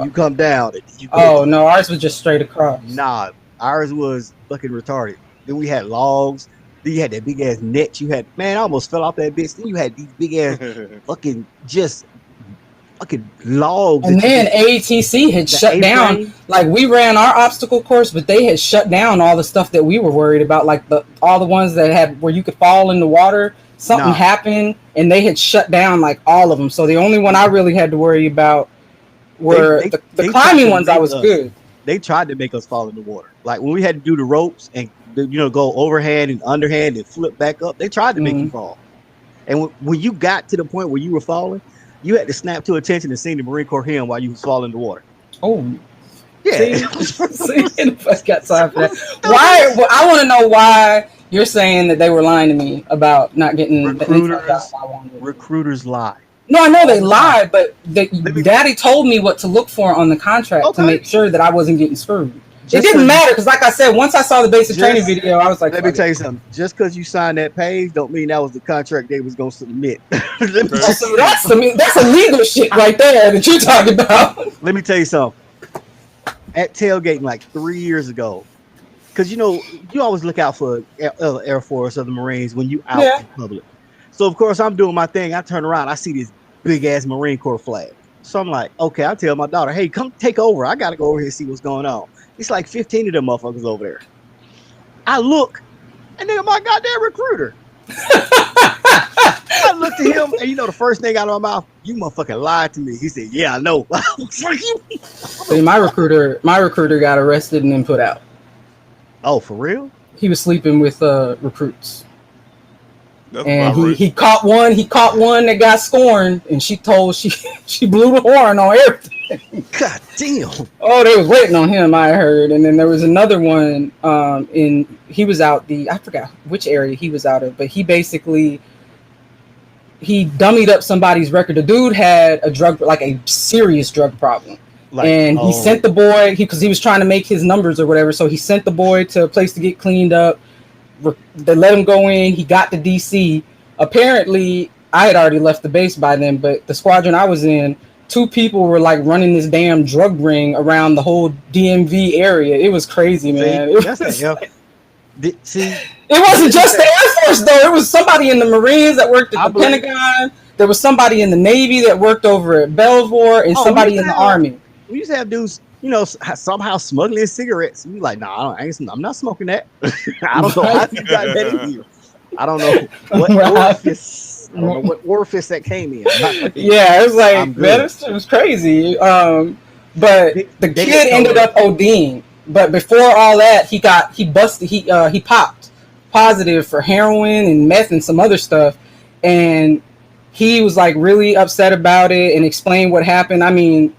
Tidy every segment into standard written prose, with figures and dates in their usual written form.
You come down. You go Oh no, ours was just straight across. nah, ours was fucking retarded. Then we had logs. Then you had that big ass net. You had man, I almost fell off that bitch. Then you had these big ass fucking just fucking logs And that you then just ATC had the shut down. A-frame. Like we ran our obstacle course, but they had shut down all the stuff that we were worried about, like all the ones that had where you could fall in the water. Something Nah, happened, and they had shut down like all of them. So the only one I really had to worry about they were they the they tried climbing to ones. I make was us. good. They tried to make us fall in the water. Like when we had to do the ropes and go overhand and underhand and flip back up. They tried to make you Mm. fall. And when you got to the point where you were falling, you had to snap to attention and sing the Marine Corps hymn while you was falling in the water. Oh, Yeah. see, see, anybody got time for that? Stupid. Why? Well, I want to know why you're saying that they were lying to me about not getting the inside job recruiters I wanted. recruiters lie No, I know all they the time. lied, but Let me Daddy told me what to look for on the contract to okay. make sure that I wasn't getting screwed. It Just didn't because you matter because, like I said, once I saw the basic training just video, I was like, let me "Fuck it." tell you something. Just because you signed that page, don't mean that was the contract they was gonna submit. let me Oh, Okay. so that's illegal shit right there that you're talking about. let me tell you something. At tailgating like 3 years ago, because you always look out for Air Force or the Marines when you out Yeah. in public. So of course I'm doing my thing. I turn around, I see this big ass Marine Corps flag. So I'm like, okay, I tell my daughter, hey, come take over. I gotta go over here and see what's going on. It's like 15 of them motherfuckers over there. I look, and then my goddamn recruiter. I looked at him, and the first thing out of my mouth, you motherfucking lied to me. He said, yeah, I know. See, my recruiter got arrested and then put out. Oh, for real? He was sleeping with recruits. That's And about right. he caught one that got scorned, and she she blew the horn on everything. God damn. Oh, they was waiting on him, I heard. And then there was another one he was out I forgot which area he was out of, but he dummied up somebody's record. The dude had a serious drug problem. Like, And he sent the boy because he was trying to make his numbers or whatever. So he sent the boy to a place to get cleaned up. They let him go in. He got to DC. Apparently, I had already left the base by then, but the squadron I was in, 2 people were like running this damn drug ring around the whole DMV area. It was crazy, man. See, It wasn't just the Air Force, though. It was somebody in the Marines that worked at the Pentagon. There was somebody in the Navy that worked over at Belvoir, and somebody in the Army. We used to have dudes, somehow smuggling cigarettes. We like, nah, I'm not smoking that. I don't know how you got that in here. I don't know what orifice. I don't know what orifice that came in. Yeah, it was like, man, it was crazy. But the kid ended up ODing. But before all that, he popped positive for heroin and meth and some other stuff. And he was like really upset about it and explained what happened. I mean,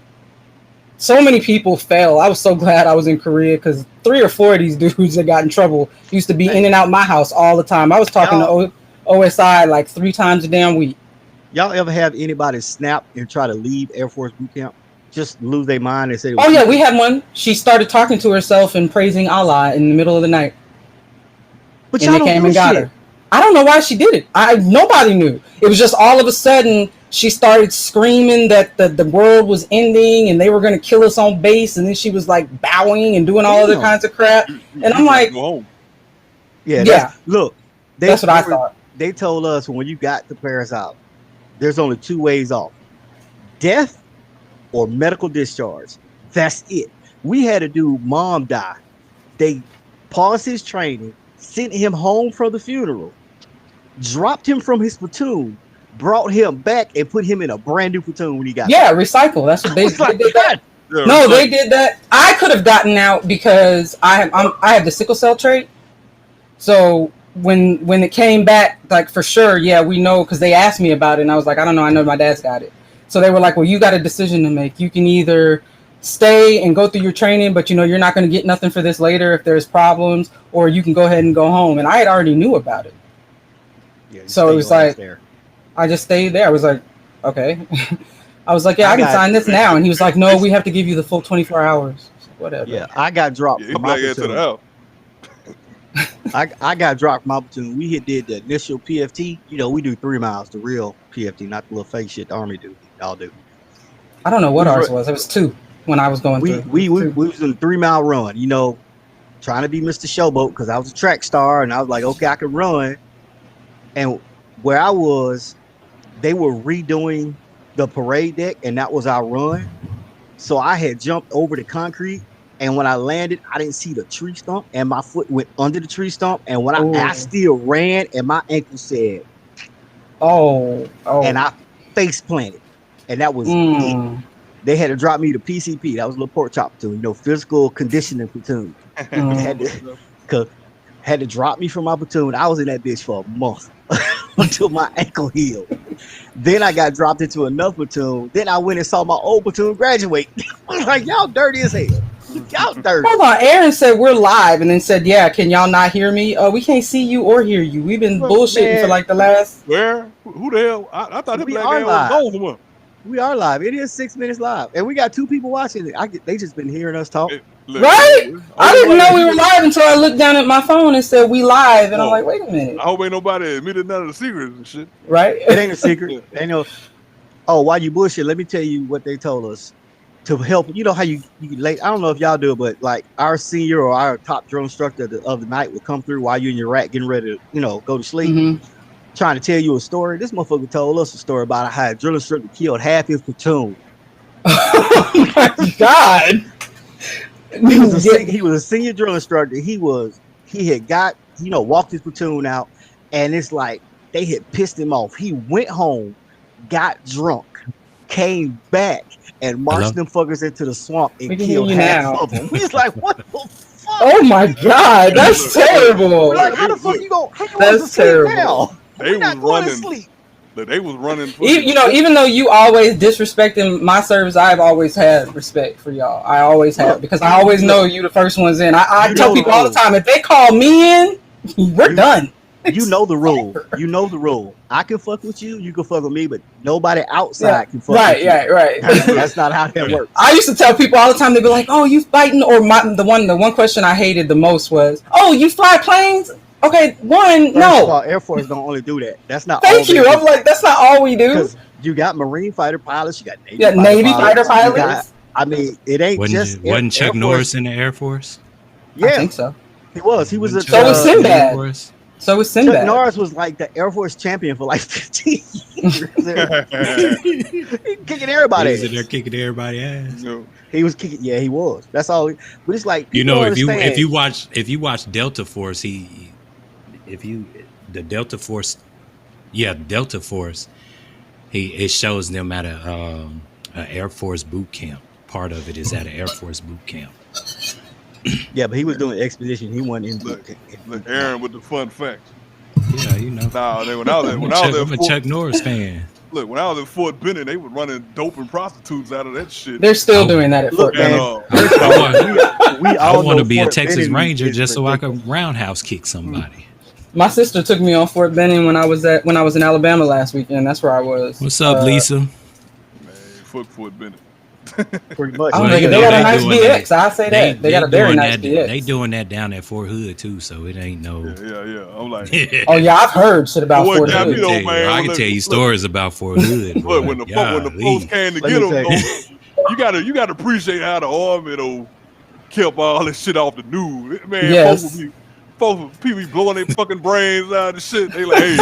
so many people fell. I was so glad I was in Korea because 3 or 4 of these dudes that got in trouble used to be in and out my house all the time. I was talking to OSI like 3 times a damn week. Y'all ever have anybody snap and try to leave Air Force boot camp? Just lose their mind and say, "Oh yeah, we had one." She started talking to herself and praising Allah in the middle of the night. But and they came and got her. I don't know why she did it. Nobody knew. It was just all of a sudden she started screaming that the world was ending and they were going to kill us on base, and then she was like bowing and doing all other kinds of crap. And I'm like, go home. Yeah. Look, that's what I thought. They told us when you got to Paris Island, there's only 2 ways off: death or medical discharge. That's it. We had a dude, mom die. They paused his training, sent him home for the funeral, dropped him from his platoon, brought him back, and put him in a brand new platoon when he got back. Recycle. That's what they did. That. Yeah, no, they did that. I could have gotten out because I have the sickle cell trait. So when it came back, like for sure, yeah, we know because they asked me about it, and I was like, I don't know. I know my dad's got it. So they were like, well, you got a decision to make. You can either stay and go through your training, but you're not going to get nothing for this later if there's problems, or you can go ahead and go home. And I had already knew about it. Yeah, so it was like, I just stayed there. I was like, okay. I was like, yeah, I can sign this now. And he was like, no, we have to give you the full 24 hours. Like, whatever. Yeah, I got dropped from my platoon. I got dropped from my platoon. We did the initial PFT. We do 3 miles, the real PFT, not the little fake shit the Army do. Y'all do. I don't know what ours was. It was 2. when I was going we through. we we, we was in a 3 mile run, trying to be Mr. Showboat because I was a track star and I was like, okay, I can run. And where I was, they were redoing the parade deck, and that was our run. So I had jumped over the concrete, and when I landed, I didn't see the tree stump, and my foot went under the tree stump. And when I Oh, still ran, and my ankle said, oh, and oh. I face planted, and that was it. Mm, They had to drop me to PCP. That was a little pork chop platoon, physical conditioning platoon. Had mm. to, cause had to drop me from my platoon. I was in that bitch for a month until my ankle healed. Then I got dropped into another platoon. Then I went and saw my old platoon graduate. I was like, y'all dirty as hell. Y'all dirty. Hold on, Aaron said we're live, and then said, "Yeah, can y'all not hear me? We can't see you or hear you. We've been bullshitting for Man, like the last." Where? Who the hell? I thought this we black are guy was live. gone somewhere. We are live. It is 6 minutes live, and we got 2 people watching it. They just been hearing us talk. Hey, look, Right? I didn't know we were I live until I looked down at my phone and said we live, and I'm Oh. like, wait a minute, hope ain't nobody admitted none of the secrets and shit. right? It ain't a secret. Ain't no. Oh, while you bullshit, let me tell you what they told us to help. You know how you late. I don't know if y'all do it, but like our senior or our top drill instructor of the night would come through while you in your rack getting ready to go to sleep, trying to tell you a story. This motherfucker told us a story about how a drill instructor killed half his platoon. Oh my god! He was a senior drill instructor. He had got walked his platoon out, and it's like they had pissed him off. He went home, got drunk, came back, and marched them fuckers into the swamp and killed half of them. He's like, what the fuck? Oh my god, that's terrible. Like, how the fuck you go? How you That's terrible. Now? They not was going to running. sleep. They was running. Even though you always disrespecting my service, I've always had respect for y'all. I always have, because I always know you the first ones in. I tell people all the time, if they call me in, we're done. You know the rule. You know the rule. I can fuck with you. You can fuck with me, but nobody outside can fuck with you. Right. That's not how that works. I used to tell people all the time. They'd be like, "Oh, you fighting?" Or the one question I hated the most was, "Oh, you fly planes?" Okay, First of all, Air Force don't only do that. That's not. Thank you. I'm like, that's not all we do. Because you got Marine fighter pilots, you got Navy fighter pilots. It ain't wasn't Chuck Norris in the Air Force? Yeah, I think so. He was. He was. So was Sinbad. So was Sinbad. Chuck Norris was like the Air Force champion for like 15 years. Kicking everybody. He was in there kicking everybody ass. No. He was kicking. Yeah, he was. That's all. But it's like if you watch Delta Force, Delta Force, it shows them at a Air Force boot camp. Part of it is at an Air Force boot camp. Yeah, but he was doing expedition. He wasn't in. Look, Aaron with the fun facts. Yeah, you know. I'm a Chuck Norris fan. Look, when I was at Fort Benning, they were running dope and prostitutes out of that shit. They're still doing that at Fort Benning. I want to be a Texas Ranger just so I can roundhouse kick somebody. My sister took me on Fort Benning when I was in Alabama last weekend. That's where I was. What's up, Lisa? Man, fuck Fort Benning. Pretty much. They got a nice DX. I say that. They got a very nice DX. They doing that down at Fort Hood too, so it ain't no. Yeah. I'm like, oh yeah, I've heard shit about Fort Hood. I can tell you stories about Fort Hood. Look, when the folks came to get them, you gotta appreciate how the Army kept all this shit off the news. Man, yes. People be blowing their fucking brains out and shit. They like,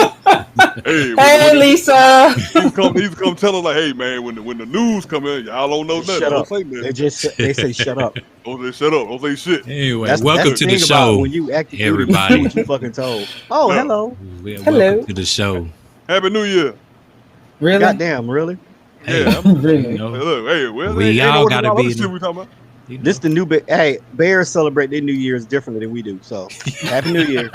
hey, Lisa. He's come tell us like, hey man, when the news come in, y'all don't know nothing. Shut up. Don't say nothing. They say shut up. Don't say shut up. Don't say shit. Anyway, welcome to the show, when you act everybody. What you fucking told. Oh, hello. Welcome to the show. Happy New Year. Really? Goddamn, really? Yeah. Really? We all gotta be. Shit we talking about. This the new bit. Hey, Bears celebrate their New Year's differently than we do. So, Happy New Year.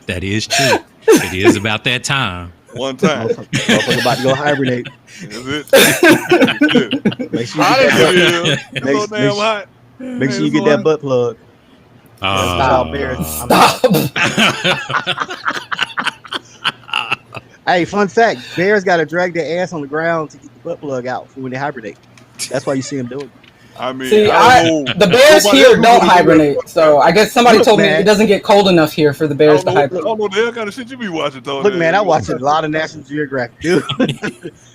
That is true. It is about that time. One time. Motherfucker about to go hibernate. That's it. Make sure you hot. Make sure you get that butt plug. Stop, Bears. Hey, fun fact: Bears got to drag their ass on the ground to get the butt plug out for when they hibernate. That's why you see them doing it. I mean, See, I don't know. the bears Nobody here else don't would've done hibernate, that. so I guess somebody Look, told me man. it doesn't get cold enough here for the I bears to don't know hibernate. what the hell kind of shit you be watching, Tony. Look, man, I watch a lot of National Geographic, dude.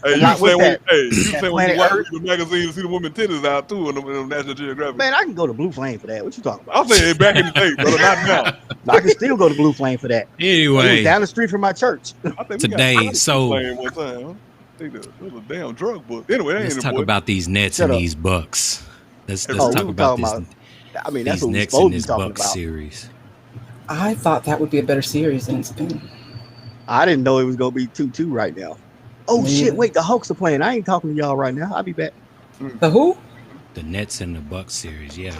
Hey, you What's say when that? you That say when you Planet watch Earth? the magazine and see the women titties out too in the National Geographic. Man, I can go to Blue Flame for that. What you talking about? I'm saying back in the day, brother, not now. I can still go to Blue Flame for that. It was Anyway, down the street from my church. I think Today, we got so- playing one time. Huh? I think that was a damn drug book. Anyway, that let's ain't talk important. about these Nets Shut and up. these Bucks. Let's Oh, talk we were about talking this. about- I mean, that's These what we're Nets supposed and to be this talking Bucks about. series. I thought that would be a better series than it's been. I didn't know it was gonna be 2-2 right now. Oh Me shit! either. Wait, the Hawks are playing. I ain't talking to y'all right now. I'll be back. The who? The Nets and the Bucks series. Yeah,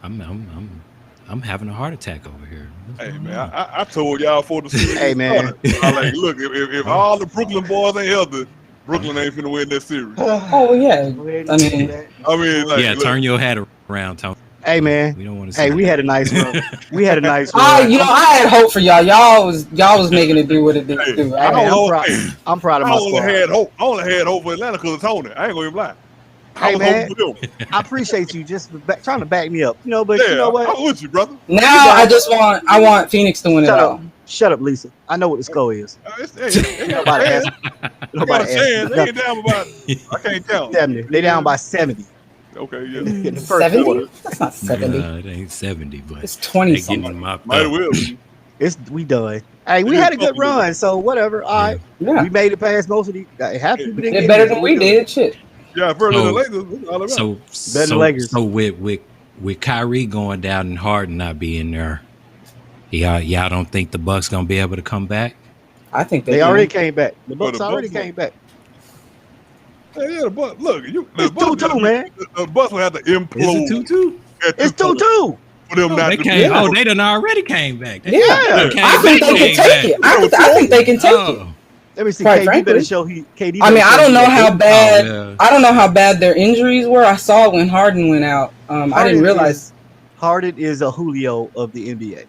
I'm having a heart attack over here. What's Hey going man, on? I told y'all for the series. Hey, man. I like, look, if all the Brooklyn boys ain't healthy, Brooklyn ain't finna win that series. Oh yeah. Go ahead and I do mean- that. I mean, like, Yeah, look, turn your hat around, Tony. Hey man. We don't want to see Hey, that. we had a nice run. We had a nice I run. had hope for y'all. Y'all was making it do what it did Hey, do. I Hey, man, don't I'm proud of I my only squad. had hope. I only had hope for Atlanta because of Tony. I ain't gonna even lie. I Hey, was man. hoping for them. I appreciate you just trying to back me up. You know, but Yeah, you know what? I'm with you, brother. Now I want Phoenix to win it Shut all. up. Shut up, Lisa. I know what the score is. They got Nobody a asked. chance. They got Nobody a chance. asked. They ain't down about. I can't count. 70. They down by 70 Okay, yeah. in the first 70? quarter. That's not 70. It ain't 70, but It's 20 they getting something. them up. Might as well be. We done. Hey, we It is had a good something. run, so whatever. All right, Yeah. we made it past most of these. Half people didn't Did get better in, so than we we good. did. Shit. Yeah, further than So- Lakers. That's all about. So Lakers. so with Kyrie going down and Harden not being there, y'all don't think the Bucks gonna be able to come back? I think They can. already came back. The Well, Bucks the already Bucks- came back. Yeah, but look, the It's Bucks 2-2, man. The Bucks will have to implode. Is it 2-2? at It's this point 2-2. for them not They to came. be. Oh, they done already came back. They Yeah. came I think back, they came can take back. it. I think they can take it. Oh, Let me see. Quite KD frankly. better show he. KD. I mean, I don't know how bad. yeah. I don't know how bad their injuries were. I saw when Harden went out. I didn't realize. Harden is a Julio of the NBA.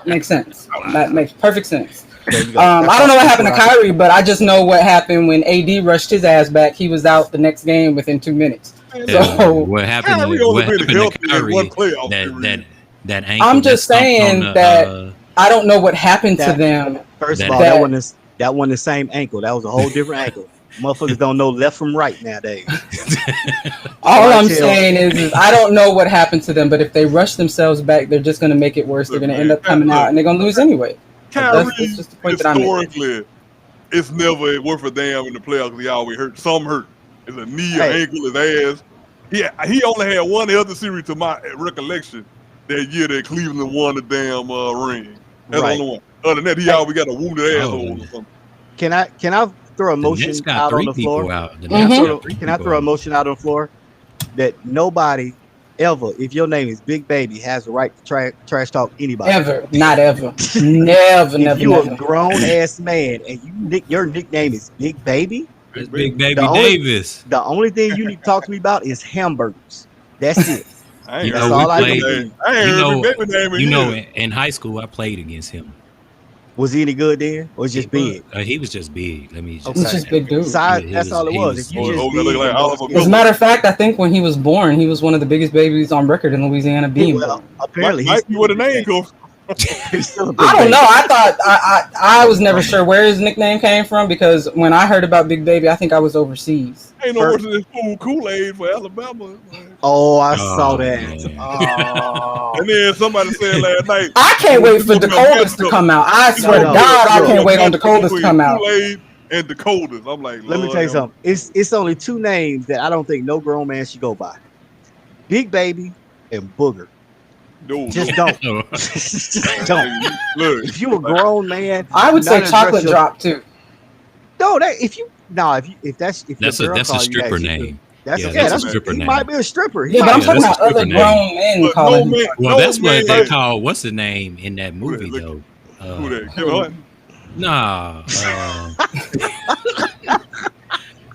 Makes sense. That makes perfect sense. There you go. I don't know what happened to That's Kyrie, but I just know what happened when AD rushed his ass back. He was out the next game within 2 minutes. So what happened? Kyrie To, only what been happened healthy to in one Kyrie? playoff series. That ankle. I'm just that stumped saying on the, that I don't know what happened to That- them. First of That- all, that wasn't the same ankle. That was a whole different ankle. Motherfuckers don't know left from right nowadays. All I I'm tell- saying is I don't know what happened to them, but if they rush themselves back, they're just going to make it worse. They're Look, going to end man, up coming look. out and they're going to lose anyway. Kyrie, That's just the point that I'm making. historically, it's never worth a damn in the playoffs because he always hurt. Some hurt. It's a knee, an Hey. ankle, his ass. He only had one other series to my recollection that year that Cleveland won the damn ring. That's Right. the only one. Other than that, he always got a wounded asshole or something. Can I throw a The motion Nets got out on three the people floor? out. The Mhm. Nets Can I got three Can I people throw a out. motion out on the floor that nobody ever, if your name is Big Baby, has the right to trash talk anybody? Ever. Not ever. Never, If never, you a never. grown ass man and your nickname is Big Baby, That's Big Baby The only- Davis. the only thing you need to talk to me about is hamburgers. That's it. I You ain't That's know, heard all I his need. name. I ain't You heard know- his baby name in You know, years. in high school, I played against him. Was he any good then, or just big? He was just big. Let me just. Okay. He's just big dude. Size, He that's was- all it he was. was- If you Oh, just oh, big, look like and Oliver muscular- As a matter of fact, I think when he was born, he was one of the biggest babies on record in Louisiana being born. well, apparently Might be where the name comes. He's still a big I don't baby. know. I thought I was never sure where his nickname came from because when I heard about Big Baby, I think I was overseas. Ain't no First- worse than this fool Kool-Aid for Alabama. Oh, I Oh, saw that. man. Oh. And then somebody said last night, I can't wait for Dakotas to come out. I swear to No, God, I no. can't wait on Dakotas to come out. Kool-Aid and Dakotas. I'm like, Let me Lord tell you help something. It's only two names that I don't think no grown man should go by: Big Baby and Booger. No, Just no. don't. Just don't. Look, If you a grown man, I would say not Chocolate address your- Drop too. No, if that's if That's your a girl call that's a you that, stripper she could- name. That's Yeah, a, that's a stripper he name. might be a stripper. He Yeah, but might I'm be- talking that's a about other stripper grown men but calling him. Well, that's what they man- call. What's the name in that movie Look, though? Who that? Kevin Hart? Nah.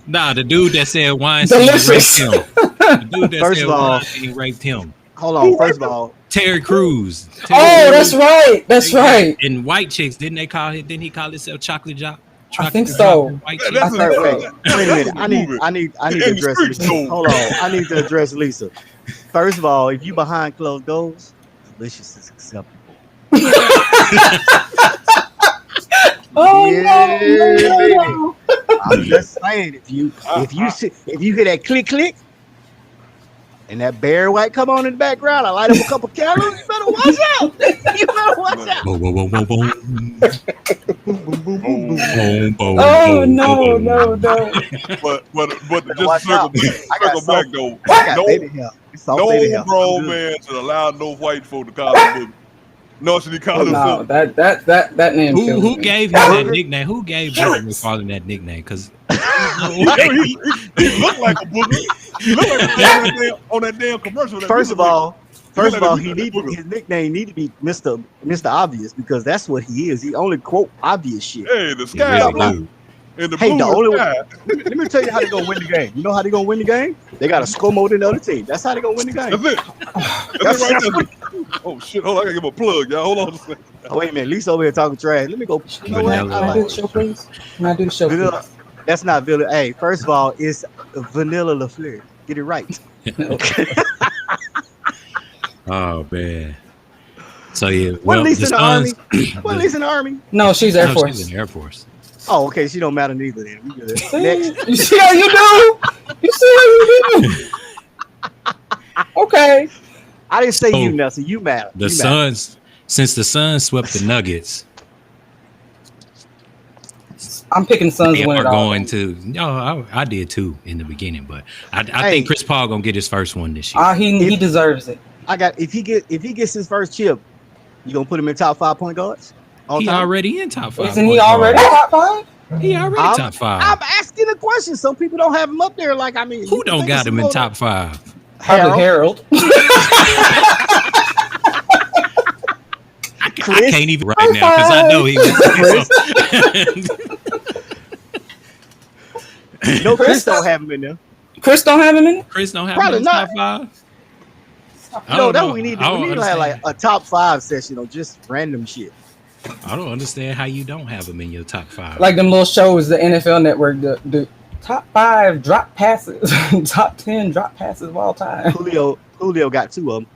Nah, the dude that said Weinstein Delicious. raped him. The dude that First said of all- Weinstein raped him. Hold on. First of all, Terry Crews. Oh, that's right. That's right. And White Chicks, didn't he call himself Chocolate Drop? I think so. Wait Wait a minute. I need to address Lisa. Hold on. I need to address Lisa. First of all, if you behind closed doors, delicious is acceptable. Oh Yeah, no. I'm just saying, if you hear that click and that Barry White come on in the background, I light up a couple candles. You better watch out. You better watch out. Whoa, whoa, whoa, whoa, whoa. Boom, boom, boom, boom, boom. Oh no. But just Watch circle, out. I got circle back though. I got baby hair. It's all No baby hair. grown man should allow no white folk to call him boogie. No, should he call him No, boogie? that name. Who me. gave him that nickname? Who gave Boogie McFarlane that nickname? Because He looked like a boogie. He looked like a boogie on that damn commercial. First of all, his boogie. nickname need to be Mr. Obvious, because that's what he is. He only quote obvious shit. Hey, the sky is blue. And the Hey, blue the only is way. sky. Let me tell you how they gonna win the game. You know how they gonna win the game? They got to score more than the other team. That's how they gonna win the game. That's it. That's it right there. Oh shit! Hold on, I gotta give him a plug, y'all. Hold on a second. Oh, wait a minute, Lisa over here talking trash. Let me go. You know what? Vanilla. Can I do the show, please? Can I do the show, Vanilla. please? That's not vanilla. Hey, first of all, it's Vanilla LaFleur. Get it right. Oh man. So yeah, What well, Lisa in the army? Suns- What Lisa in the army? No, she's Air No, Force. she's in the Air Force. Oh, okay. She don't matter neither. Then we good. Next. You see how you do? You see how you do? Okay. I didn't say So, you, Nelson. You matter. The You Suns, since the Suns swept the Nuggets, I'm picking Suns they to win are it all. going to. No, I did too in the beginning, but I Hey. think Chris Paul gonna get his first one this year. He deserves it. I got. If he gets his first chip, you gonna put him in top 5 point guards? All He time? already in top 5. Isn't he already top 5? He already I'm- top 5. I'm asking a question. Some people don't have him up there. Like, I mean, Who you don't think got it's him in more top 5? Probably Harold. I Chris? can't even right now because I know he was. No, Chris don't have him in there. Chris don't have him in it? Chris don't have Probably him in not. top 5. No, that's what we need. I We don't need to have like understand. a top 5 session of just random shit. I don't understand how you don't have him in your top 5. Like them little shows, the NFL Network, the top 5 drop passes, top 10 drop passes of all time. Julio got 2 of them.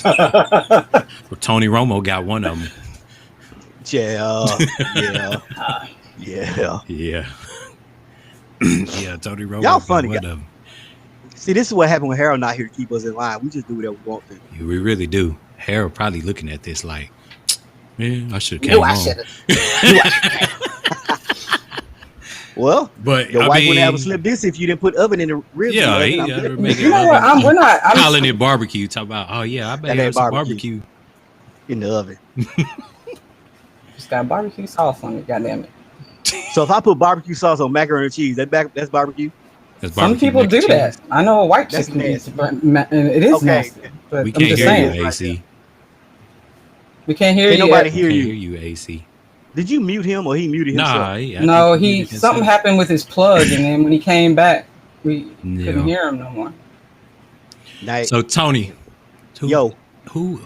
Well, Tony Romo got one of them. Yeah, yeah. Yeah. Yeah, Tony Romo. Y'all got funny one guy. of them. See, this is what happened when Harold not here to keep us in line. We just do whatever we want to. We really do. Harold probably looking at this like, man, I should have No, came I home. should've. Well, But your I wife mean, wouldn't have a slip this if you didn't put oven in the ribs. yeah, oven. he I'm gotta good. make it. You know what? We're not. Calling it barbecue. Talk about, oh yeah, I bet That have ain't some barbecue. barbecue. in the oven. Just got barbecue sauce on it. Goddamn it. So if I put barbecue sauce on macaroni and cheese, that's barbecue. That's Some barbecue people mac and do that. cheese. I know a white That's chicken eats, nasty. but and it is Okay. nasty. But We I'm can't just hear saying, you, Right AC. we can't hear Ain't you. nobody yet. hear Can't you. hear you, AC. Did you mute him or he muted himself? Nah, I No, think he muted something himself. happened with his plug, and then when he came back, we Yeah. couldn't hear him no more. Night. So Tony, who, Yo, who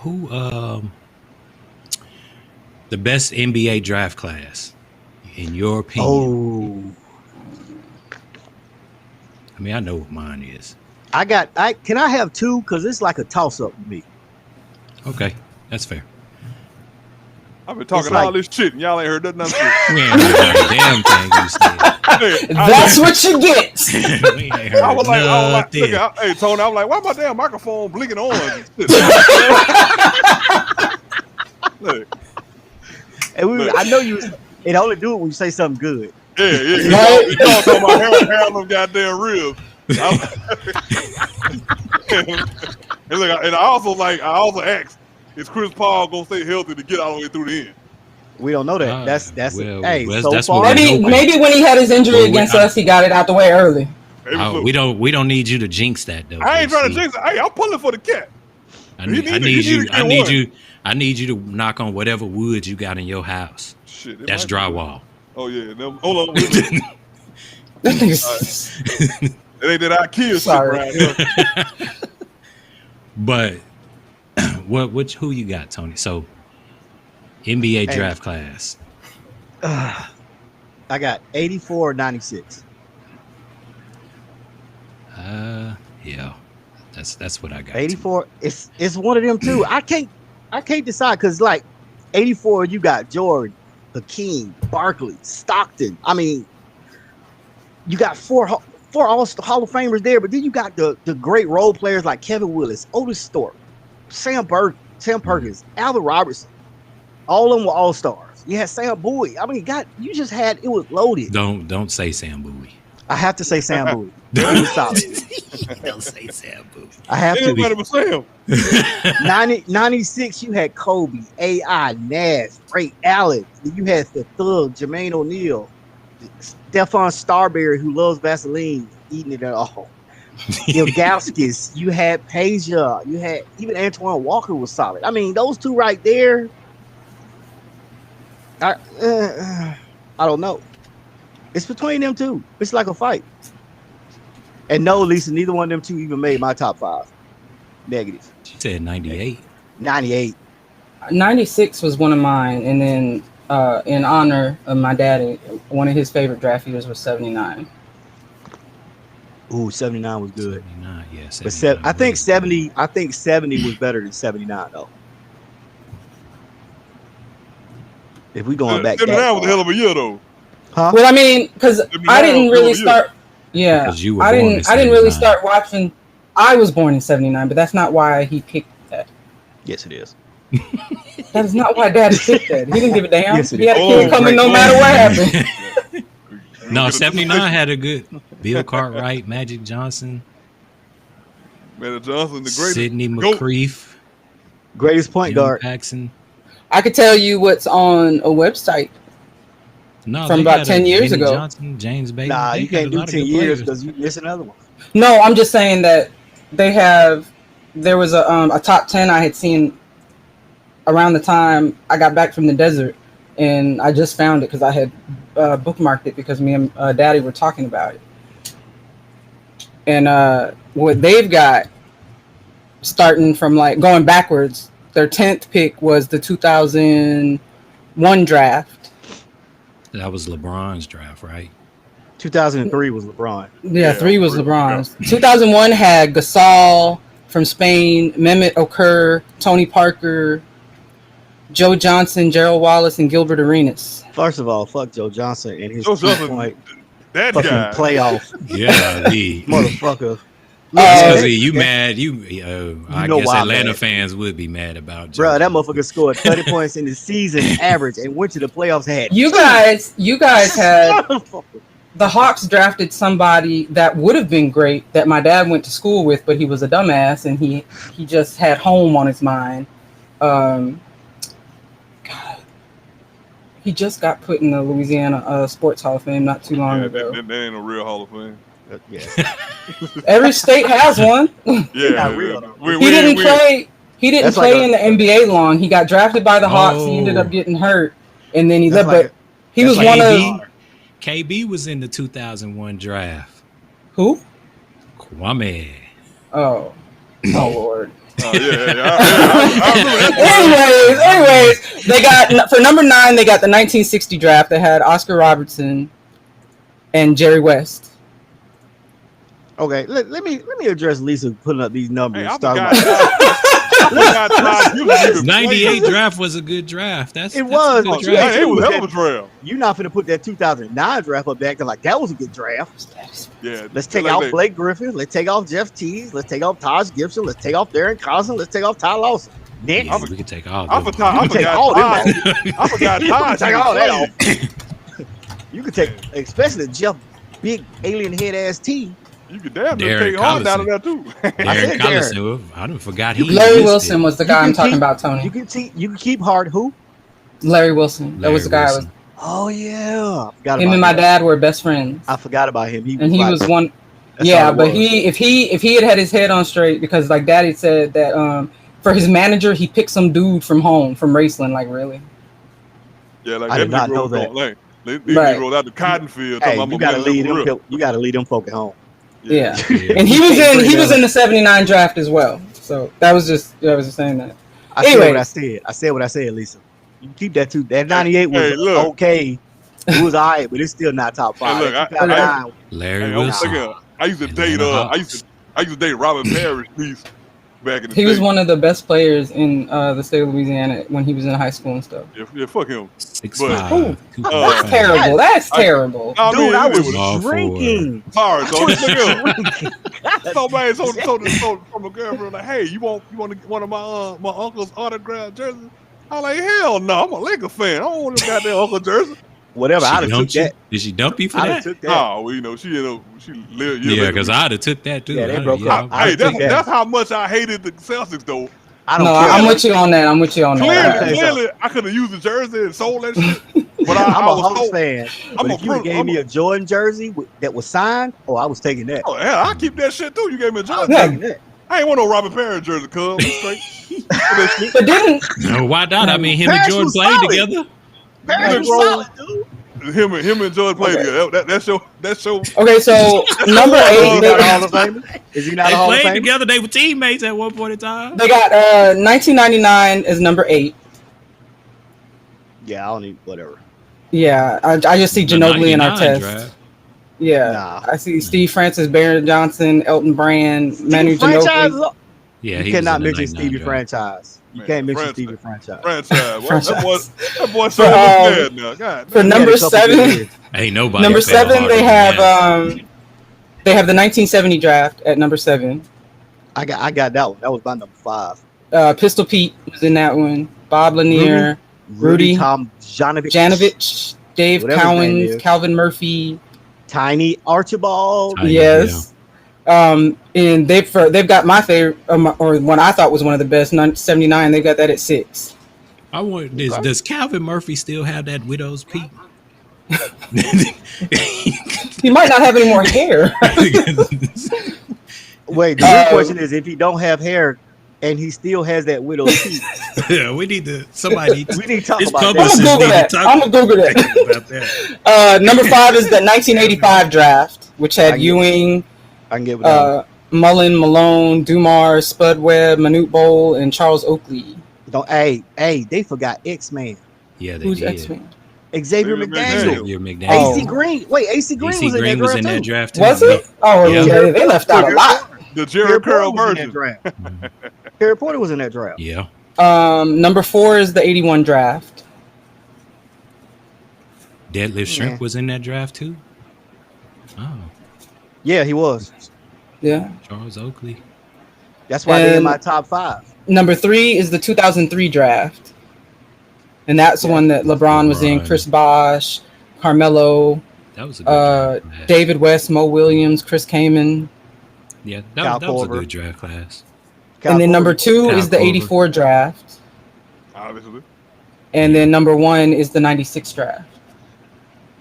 the best NBA draft class in your opinion? oh, I mean, I know what mine is. can I have 2? Because it's like a toss up with me. Okay, that's fair. I've been talking It's like- all this shit and y'all ain't heard nothing. I'm We ain't heard not a damn thing you said. That's what you get. We ain't heard I was like, nothing. look, hey Tony, I'm like, why my damn microphone blinking orange? and shit? Look, And I know you. It only do it when you say something good. yeah, you Right. talking about hair them goddamn ribs. And look, and I also asked, is Chris Paul gonna stay healthy to get all the way through the end? We don't know that. That's well, hey. well, So that's far, what we Maybe hoping. maybe when he had his injury Well, against I- us, he got it out the way early. Maybe Oh, so. we don't need you to jinx that though. I ain't trying to AC. jinx it. Hey, I'm pulling for the cat. I You need, need I to- need you you. need to I get need one. you. I need you to knock on whatever wood you got in your house. Shit, it That's might be- drywall. Oh yeah, hold on. Wait a minute. That thing's- It ain't that IKEA Sorry. shit right here. But who you got, Tony? So NBA Hey. draft class. I got 84 or 96. Yeah. That's what I got. 84. It's one of them too. I can't decide because like 84, you got Jordan, Hakeem, Barkley, Stockton. I mean, you got four Hall of Famers there, but then you got the great role players like Kevin Willis, Otis Thorpe, Sam Perkins, Alvin Robertson. All of them were all stars. You had Sam Bowie. I mean, you just had it was loaded. Don't say Sam Bowie. I have to say Sam Bowie. He was solid. Don't say Sam Bowie. I have to. Anybody but Sam. 96, you had Kobe, AI, Nash, Ray Allen. You had the thug, Jermaine O'Neal, Stephon Starberry, who loves Vaseline, eating it all. Ilgauskas, you had Peja, you had even Antoine Walker was solid. I mean, those two right there. I don't know. It's between them two. It's like a fight. And no, Lisa, neither one of them two even made my top 5. Negative. She said 98. 98. 96 was one of mine, and then in honor of my daddy, one of his favorite draft years was 79. Ooh, 79 was good. 79, yeah. 79 But I think 70. I think 70 was better than 79 though. If we going back, 79 was a hell of a year though. huh? Well, I mean, because I didn't really start. Yeah, you were I born in didn't really 79. start watching. I was born in 79, but that's not why he picked that. Yes, it is. That is not why Daddy picked that. He didn't give a damn. Yes, it He had a is. kid coming no matter what happened. No, 79 had a good Bill Cartwright, Magic Johnson, Magic Johnson, the greatest. Sidney Goat. McCreef, Greatest point Jim guard. Paxson. I could tell you what's on a website. No, From they about had 10 years Jimmy ago. Johnson, James Bates. Nah, They you had can't a do lot of 10 good years players. because you miss another one. No, I'm just saying that they have. There was a top 10 I had seen around the time I got back from the desert, and I just found it because I had bookmarked it because me and Daddy were talking about it. And what they've got, starting from like going backwards, their 10th pick was the 2001 draft. That was LeBron's draft, right? 2003 was LeBron. Yeah, 3 was yeah. LeBron's. 2001 had Gasol from Spain, Mehmet Okur, Tony Parker, Joe Johnson, Gerald Wallace, and Gilbert Arenas. First of all, fuck Joe Johnson and his Joe Johnson, point that fucking guy. playoff Yeah, Lee. motherfucker. You mad? I know guess why I'm Atlanta mad. fans would be mad about Joe. Bro, that motherfucker scored 30 points in the season average and went to the playoffs. Had You guys had the Hawks drafted somebody that would have been great that my dad went to school with, but he was a dumbass and he just had home on his mind. God, he just got put in the Louisiana Sports Hall of Fame not too long ago. That ain't no real Hall of Fame. yeah. Every state has one. Yeah, Not real. He didn't play. He didn't That's play like in the NBA long. He got drafted by the Hawks. He ended up getting hurt, and then he That's left. like But he was that's one like of KB was in the 2001 draft. who? Kwame. Oh Lord. I remember that. Anyways, they got for number 9. They got the 1960 draft. They had Oscar Robertson and Jerry West. Okay, let me address Lisa putting up these numbers. Hey, I talking forgot. about- Todd Gibson even 98 played. draft was a good draft. That's It a was, good but draft. Yeah, it was a hell of a draft. You're not finna put that 2009 draft up there acting like that was a good draft. Yeah, Let's take like off that. Blake Griffin. Let's take off Jeff Teague. Let's take off Taj Gibson. Let's take off Darren Collison. Let's take off Ty Lawson. Next, Yeah, we could take all I of them. forgot. I take all forgot. them Todd. I forgot. Todd. take all that off. You could take, especially Jeff big alien head ass T. You could damn near Darren take Hart out of Collison. that too. Darren Darren. Collison. I didn't forgot he Larry existed. Wilson was the guy I'm can talking keep- about, Tony. You can keep Hart who? Larry Wilson. That was the guy. Wilson. Oh yeah, I forgot Him about and my him. dad were best friends, I forgot about him. and he like- was one. that's Yeah, all it but was. if he had his head on straight, because like Daddy said that for his manager he picked some dude from home from Raceland. Like really? Yeah, like I that did not Negro know that. don't like. They Right. rolled out the cotton field. Hey, talking you about gotta my lead man them. You gotta lead them folk at home. Yeah. Yeah. And he was can't in bring he was that in the '79 draft as well. So I was just saying that. I said Anyway. what I said. I said what I said, Lisa. You keep that too. That 98 was Hey, look. okay. It was all right, but it's still not top Hey, five. look, That I 2009, Larry I'm Wilson. thinking, I used to date Atlanta I used to date Robert Parrish niece back in the He day. was one of the best players in the state of Louisiana when he was in high school and stuff. Yeah, fuck him. 6'5", Ooh, 245. that's terrible. That's terrible. I dude, mean, I was Small drinking. sorry, I so was look here. drinking. So man, so from a girlfriend like, hey, you want to get one of my uncle's autographed jerseys? I'm like, hell no, I'm a Lakers fan. I don't want to goddamn uncle jersey. Whatever, I'd have took Dumped you? that. Did she dump you for I'd have that? took that. No, well, you know, she lived. Yeah, because I'd have took that too. Yeah, they I'd- broke yeah, up. I- Hey, took that. that's how much I hated the Celtics though. I don't No, care. I'm with you on that. I'm with you on that. Clearly, I could have used the jersey and sold that shit. But I'm I a was Hawks so, fan. But if you gave me a Jordan jersey that was signed, I was taking that. oh hell, I keep that shit too. You gave me a I was jersey. Yeah. taking that. I ain't want no Robert Parrish jersey, cuz. Straight. But didn't No, why not? I mean, him and Parrish Jordan was played solid. together. Parrish was solid, dude. Him and Jordan played together. That's your. okay? So number Is he eight, not a Hall of Famer? Is he not They a Hall of played Famer? together. They were teammates at one point in time. they got 1999 as number 8. Yeah, I don't need whatever. Yeah, I just see The Ginobili and 99 Artest. draft. Yeah, Nah. I see Steve Francis, Baron Johnson, Elton Brand, Manu Franchise, Ginobili. Yeah, you he cannot was in the mention 99 Stevie draft. franchise. You Man, can't mention franchise. Stevie franchise. Franchise. Well, Franchise. that boy For, so dead now. God. for damn. number He had a couple good 7, years. Ain't nobody. number fell 7 harder they than have that. they have the 1970 draft at number 7. I got that one. That was my number 5. Pistol Pete was in that one. Bob Lanier, Rudy Tom Janovich, Janovich, Dave Whatever his name Cowens, is. Calvin Murphy. Tiny Archibald. Tiny. Yes. And they've got my favorite, or one I thought was one of the best, 79. They got that at 6. I want. Does Calvin Murphy still have that widow's peak? He might not have any more hair. Wait, the real question is if he don't have hair and he still has that widow's peak. Yeah, we need to. Somebody. We need to talk His about I'm publicist gonna Google need that. to talk I'm gonna Google that. about that. Number 5 is the 1985 draft, which had I can Ewing, I can get with that. Mullen, Malone, Dumars, Spud Webb, Manute Bol, and Charles Oakley. Don't they forgot X-Man. Yeah, they Who's did. X-Men? Xavier Xavier McDaniel. Xavier McDaniel. Oh. AC Green. Wait, AC Green AC was in Green that was draft in that too. draft too. Was it? Oh, Yeah. yeah. They left out a lot. The Terry Jerry Porter Curl was in that version. draft. Terry Porter was in that draft. Yeah. Number 4 is the 81 draft. Deadlift Shrimp Yeah. was in that draft too. Oh, Yeah, he was. Yeah. Charles Oakley. That's why they're in And- my top 5. Number 3 is the 2003 draft. And that's the one that LeBron was in. LeBron. Chris Bosh, Carmelo, That was a good draft class. David West, Mo Williams, Chris Kaman. Yeah, Kyle that was a Korver. good draft class. And then number 2 Kyle is the Korver. 84 draft. Obviously. And then number 1 is the 96 draft.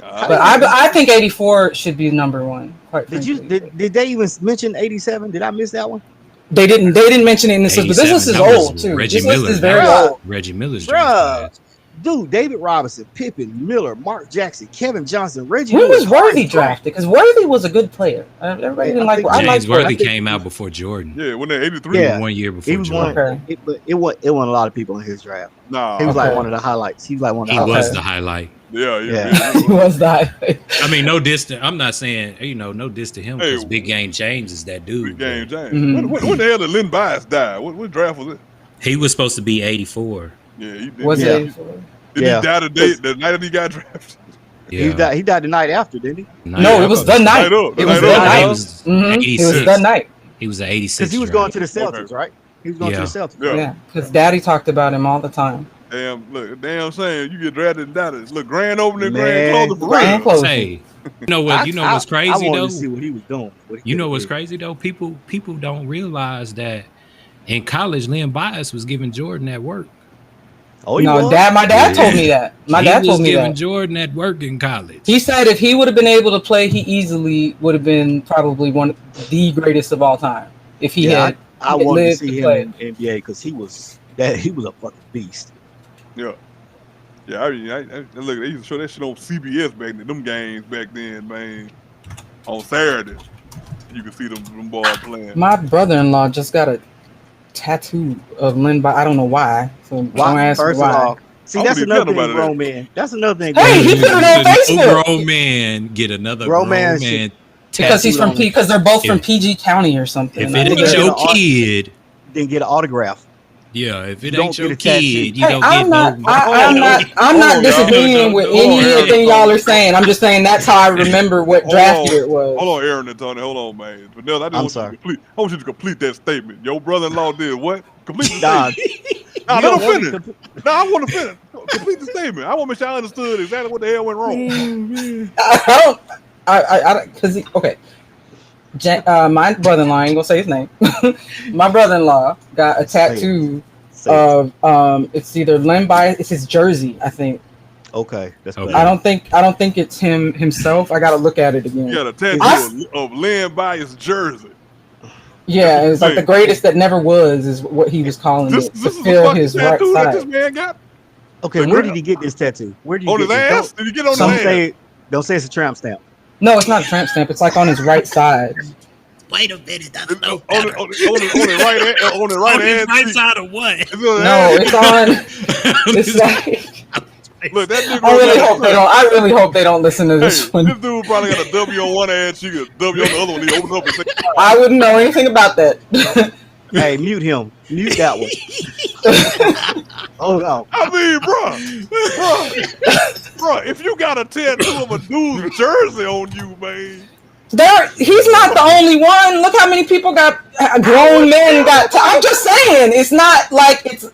Uh, But I think 84 should be number 1. Quite Did you frankly. did they even mention 87? Did I miss that one? They didn't mention it in this list, but this 87, list is that was old too. Reggie This list Miller. is very Bruh. old. Reggie Miller's Bruh. draft class. Dude, David Robinson, Pippen, Miller, Mark Jackson, Kevin Johnson, Reggie When Miller. was Worthy drafted? Because Worthy was a good player. Everybody didn't I like. think I like James Worthy I think- came out before Jordan. yeah, when they're 83. Yeah. One year before He was Jordan. one. Okay. But it wasn't a lot of people in his draft. Nah. He was like Okay. one of the highlights. He was like one of He the was highlights. the highlight. Yeah. He was that. I mean, no diss to, I'm not saying, no diss to him because Hey. Big Game James is that dude. Big game, James. Mhm. When the hell did Lynn Bias die? What draft was it? He was supposed to be 84. Yeah, he did. Was Yeah. it? Did Yeah. he die the night that he got drafted? Yeah. He died the night after, didn't he? No, it was the night. Night up. It was Night the up. night. He was Mhm. It 86. was the night. He was an 86. Because he was draft. going to the Celtics, right? He was going to Yeah. the Celtics. Yeah. Yeah, because Daddy talked about him all the time. Damn saying you get drafted and died. Look, grand opening, Man. grand closing for Grand real. closing. Say, you know what? You know what's I crazy wanted though. to see what he was doing. You know what's crazy though? People don't realize that in college, Lynn Bias was giving Jordan that work. Oh, he No, was? my dad Yeah. told me that. My He dad was told me giving that. Jordan that work in college. He said if he would have been able to play, he easily would have been probably one of the greatest of all time. If he Yeah, had, I he had wanted to lived see to him play. in NBA because he was a fucking beast. Yeah. Yeah, I look, they used to show that shit on CBS back then. Them games back then, man. On Saturday, you could see them boys playing. My brother-in-law just got a tattoo of Lynn. I don't know why. So don't Why? ask me First why. of all, See, I that's wouldn't another even thing, care about grown man. That's another thing. Hey, he put it on No Facebook. grown man get another Grown grown man man Because he's from tattooed on because they're both from If- PG County or something. If I it think ain't get they're- your an art- kid, then get an autograph. yeah. If it You don't ain't get your a tattoo. kid, you Hey, don't get I'm not. no. I'm not. I'm Hold not on, y'all. disagreeing with Hold on, anything Aaron. y'all are saying. I'm just saying that's how I remember what draft year it was. Hold on, Aaron and Tony. Hold on, man. Vanilla, I just I'm want sorry. you to complete. I want you to complete that statement. Your brother-in-law did what? Complete the Nah, statement. Nah, we let don't him want finish. it. Nah, I want to finish. Complete the statement. I want to make sure I understood exactly what the hell went wrong. I don't. I because okay. My brother-in-law, I ain't gonna say his name. My brother-in-law got a Say it. tattoo Say it. of it's either Len by it's his jersey, I think. Okay, that's Okay. better. I don't think it's him himself. I gotta look at it again. You got a tattoo of Lynn Bias jersey. Yeah, it's like the greatest that never was is what he was calling This it to is the fill fucking his right tattoo that this side. man got Okay, where did he get this tattoo? Where did he on get his this? ass. Did he get on Don't his ass? don't say it's a tramp stamp. No, it's not a tramp stamp. It's like on his right side. Wait a minute, that's On no the better. on the right hand, on the right On his hand. right cheek. side of what? It's on the No, hand. it's on. It's like Look, that nigga. I really hope they don't listen to this Hey, one. this dude probably got a W on one ass cheek, a W on the other one. He opens up and say, I wouldn't know anything about that. Hey, mute him. Mute that one. Hold on. I mean, bro, if you got a tattoo of a dude's jersey on you, man. He's not the only one. Look how many people got grown men got. I'm just saying, it's not like it's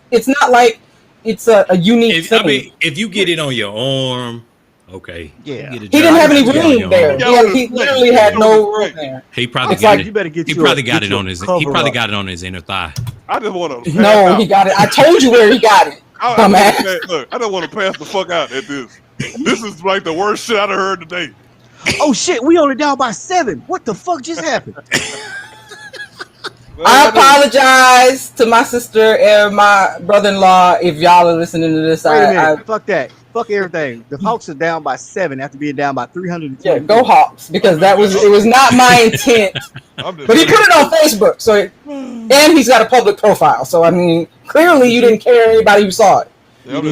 a unique thing. If you get it on your arm, okay. Yeah. You get a He didn't have any jersey on room your there. arm. He literally had no room there. He probably It's got like it. You better get He you probably a, got get it you on a his. He cover probably up. got it on his inner thigh. I just want to. No, he got it. I told you where he got it. Look, I don't want to pass the fuck out at this. This is like the worst shit I've heard today. Oh shit, we only down by 7. What the fuck just happened? I apologize to my sister and my brother-in-law if y'all are listening to this. Wait a minute. Fuck that. Fuck everything. The Hawks are down by 7 after being down by 320. Yeah, go Hawks, because it was not my intent. But he put it on Facebook, so and he's got a public profile. So I mean, clearly you didn't care anybody who saw it. Yeah, I'm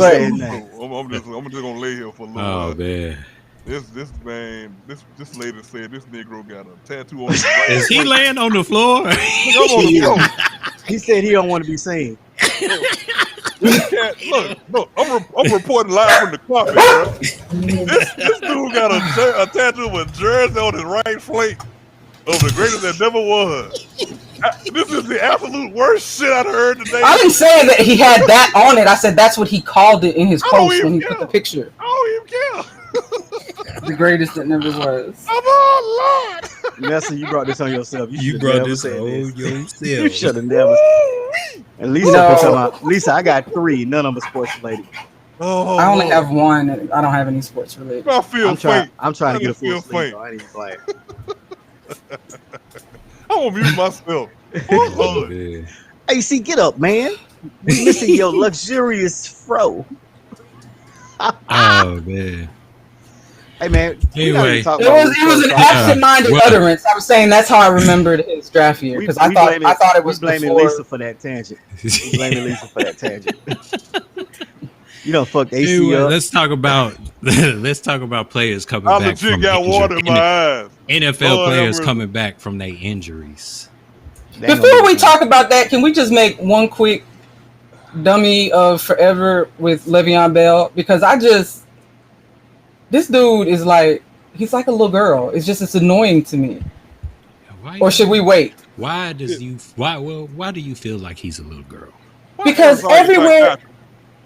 just gonna lay here for a little while. Oh man. This lady said this Negro got a tattoo on his right. Is he laying on the floor? I'm on the floor. He said he don't want to be seen. Look, I'm reporting live from the carpet, bro. This dude got a tattoo with jersey on his right flank of the greatest that never was. This is the absolute worst shit I've heard today. I didn't say that he had that on it. I said that's what he called it in his post when he put the picture. I don't even care. The greatest that never was. Oh Lord! Nessa, you brought this on yourself. You brought this on yourself. You should have never. And Lisa, Lisa, I got 3. None of them are sports related. Oh, I only have one. I don't have any sports related. I feel faint. I'm trying to get a full feel sleep. faint. I ain't even playing. I'm gonna mute myself. Oh, Lord. Hey, see, get up, man. We missing your luxurious fro. Oh man. Hey, man. Anyway. It was an absent-minded utterance. I was saying that's how I remembered his draft year because I thought it was blaming before. Lisa for that tangent. We blaming Lisa for that tangent. You don't fuck AC Anyway, up. let's talk about players coming I'm back from legit got water in my eyes. NFL Lord players have coming back from their injuries. Before we talk about that, can we just make one quick dummy of forever with Le'Veon Bell? Because this dude is like, he's like a little girl. It's annoying to me. Or should we wait? Why do you feel like he's a little girl? Because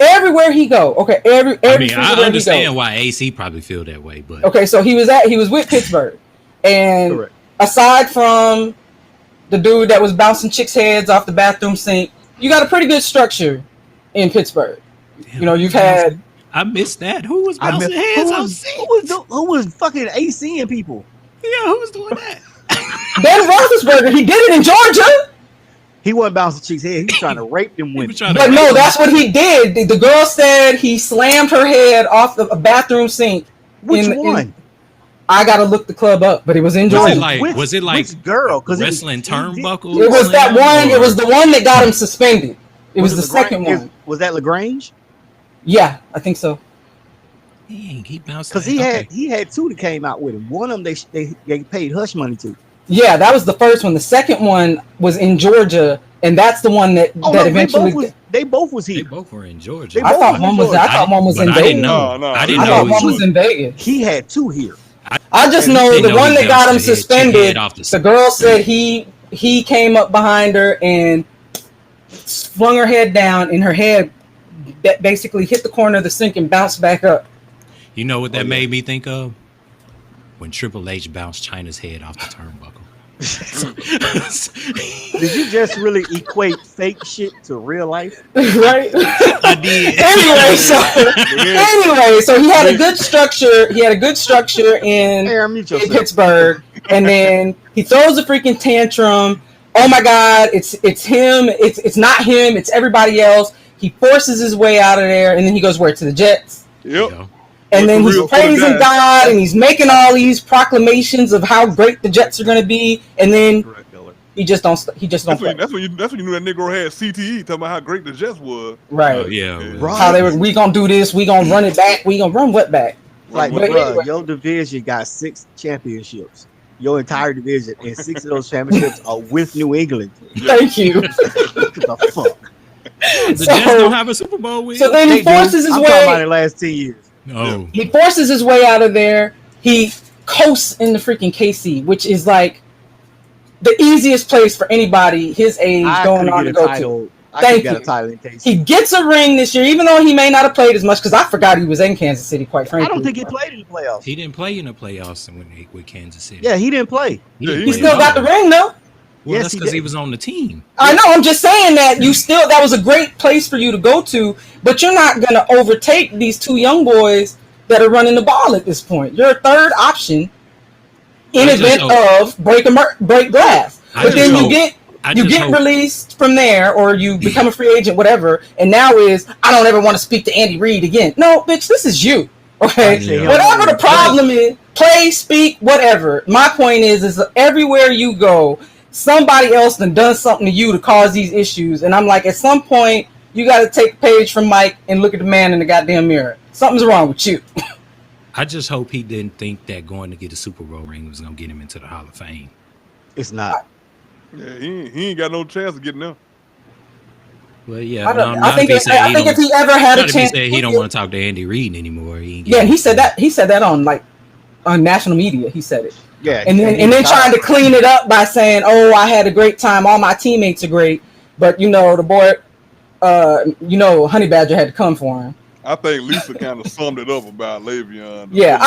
everywhere he go, okay, I understand why AC probably feel that way, but okay, so he was with Pittsburgh, and Correct. aside from the dude that was bouncing chicks' heads off the bathroom sink, you got a pretty good structure in Pittsburgh. damn, You know, you've had. I missed that. Who was bouncing heads? Who was fucking ACing people? Yeah, who was doing that? Ben Roethlisberger, he did it in Georgia. He wasn't bouncing chicks' head. He was trying to rape them women. But no, that's what he did. The girl said he slammed her head off the bathroom sink. Which one? I gotta look the club up, but it was in Georgia. Was it like which girl? wrestling turnbuckles? It was that one. It was the one that got him suspended. It was the second one. Was that LaGrange? Yeah, I think so. He bounced Because he had two that came out with him. One of them they paid hush money to. Yeah, that was the first one. The second one was in Georgia, and that's the one that eventually they both was They here. both were in Georgia. They I both thought was one in was. Georgia. I thought one was but in I Vegas. didn't know. No, I I didn't know. thought it one was in Vegas. He had two here. I just And know they the know one he that got him bounced the head suspended. off the The girl said he came up behind her and flung her head down, and her head basically hit the corner of the sink and bounced back up. You know what that made me think of? When Triple H bounced China's head off the turnbuckle. Did you just really equate fake shit to real life? Right? I did. Anyway, so he had a good structure. He had a good structure in Pittsburgh, and then he throws a freaking tantrum. Oh my God! It's him. It's not him. It's everybody else. He forces his way out of there, and then he goes where? To the Jets. Yep. And then he's praising God, and he's making all these proclamations of how great the Jets are going to be, and then he just don't. He just don't. That's when you knew that Negro had CTE, talking about how great the Jets was. Right. Oh, yeah. Right. How they were. We gonna do this. We gonna run it back. We gonna run what back? Like, But bro, anyway. your division got 6 championships. Your entire division, and 6 of those championships are with New England. Thank you. What the fuck? The Jets don't have a Super Bowl win. So then he forces his I'm talking about way. the last 10 years. No. He forces his way out of there. He coasts in the freaking KC, which is like the easiest place for anybody his age going on to go to. Thank you. A title in KC. He gets a ring this year, even though he may not have played as much, because I forgot he was in Kansas City, quite frankly. I don't think he played in the playoffs. He didn't play in the playoffs with Kansas City. Yeah, he didn't play. He still got the ring, though. Well, Yes, that's he because he did. was on the team. I know. I'm just saying that that was a great place for you to go to, but you're not going to overtake these two young boys that are running the ball at this point. You're a third option in event of break glass. But then you get released from there, or you become a free agent, whatever. And now I don't ever want to speak to Andy Reid again. No, bitch, this is you. Okay, whatever the problem is, play, speak, whatever. My point is everywhere you go, somebody else done something to you to cause these issues. And I'm like, at some point, you got to take a page from Mike and look at the man in the goddamn mirror. Something's wrong with you. I just hope he didn't think that going to get a Super Bowl ring was going to get him into the Hall of Fame. It's not. Yeah, he ain't got no chance of getting there. Well, yeah. I think if he ever had a chance, he don't want to talk to Andy Reid anymore. He said that. He said that on national media. He said it. Yeah, and then trying to clean it up by saying, "Oh, I had a great time. All my teammates are great, but the boy, Honey Badger had to come for him." I think Lisa kind of summed it up about Le'Veon. Yeah,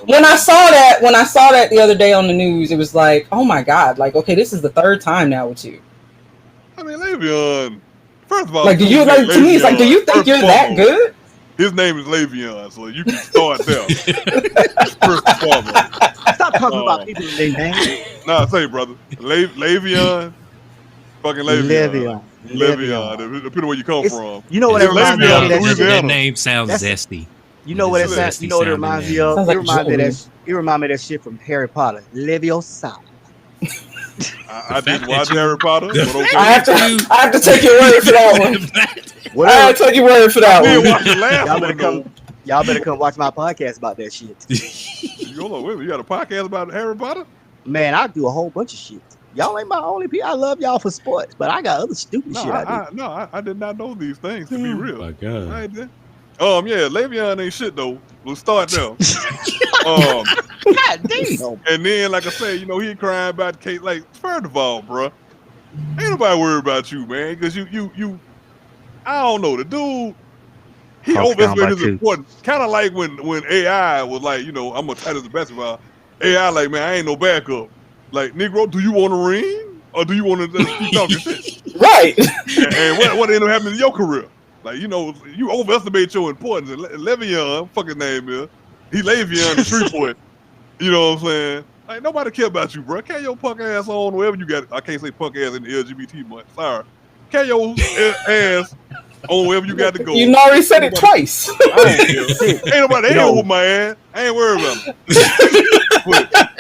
when I saw that the other day on the news, it was like, oh my God, like, okay, this is the third time now with you. I mean, Le'Veon. First of all, like, do you to me? It's like, do you think you're that good? His name is Le'Veon, so you can start there. First and foremost. Stop talking about people in their name. Nah, say, brother, Le'Veon, fucking Le'Veon. Depending on where you come from. You know what it reminds me of? That name sounds zesty. You know what it sounds? You know what it reminds me of? It reminds me of that shit from Harry Potter. Leviosa. I didn't watch Harry Potter. But okay. I have to take your word for that one. I have to take your word for that one. Y'all better come watch my podcast about that shit. Hold on, wait, you got a podcast about Harry Potter? Man, I do a whole bunch of shit. Y'all ain't my only people. I love y'all for sports, but I got other stupid shit I do. I did not know these things, to be real. My God. I did. Yeah, Le'Veon ain't shit though. We'll start there. God damn. And then, like I said, he crying about Kate. Like, first of all, bro, ain't nobody worried about you, man, because you. I don't know, the dude. He overestimated his importance. Kind of like when AI was like, I'm gonna tight as the basketball. AI like, man, I ain't no backup. Like, Negro, do you want a ring or do you want to just keep talking shit? Right. And what ended up happening in your career? Like, you overestimate your importance. And Le'Veon, fucking name is, he Le'Veon the street boy. You know what I'm saying? Like, nobody care about you, bro. Carry your punk ass on wherever you got. I can't say punk ass in the LGBT much. Sorry. Carry your ass on wherever you got to go. You already said it twice. Ain't nobody here with my ass. I ain't worried about it.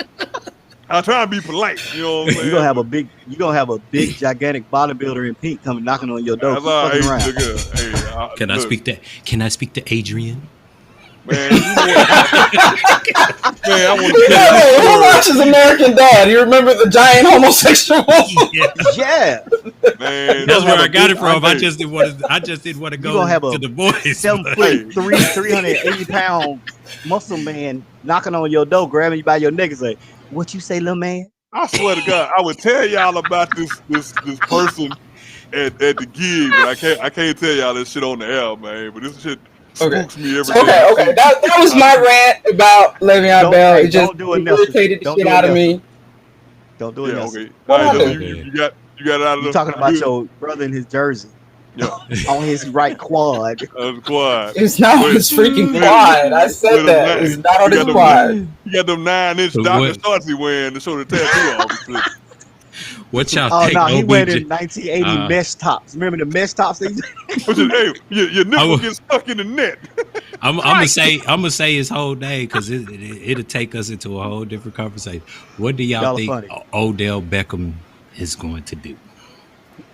I'll try and be polite. You know what I'm saying? You're gonna have a big gigantic bodybuilder in pink coming knocking on your door. That's all right. Hey, Can I speak to? Can I speak to Adrian? Man, man, I want Who to watches American Dad? You remember the giant homosexual? Yeah. man. That's don't where have I a got big- it from. Hey, I just didn't want to You go gonna have to a the boys. 7'3", 380-pound muscle man knocking on your door, grabbing you by your neck and say, "What you say, little man?" I swear to God, I would tell y'all about this person at the gig, but I can't tell y'all this shit on the air, man. But this shit spooks me every day. Okay. That was my rant about Le'Veon Bell. It just don't do it, Nelson. irritated the Don't shit do it, out of Nelson. me. Don't do it, Yeah, Nelson. okay. What All right, happened? you got it out of You the talking about your brother in his jersey yeah on his right quad. quad. It's not on his freaking quad. I said that. It's not on his quad. You got them 9-inch Dr. Shorts he wearing to show the tattoo off. What y'all Oh think? no, he went OBJ? in 1980 mesh tops. Remember the mesh tops? But hey, your nipple gets stuck in the net. I'm gonna say his whole name because it'll take us into a whole different conversation. What do y'all think funny. Odell Beckham is going to do?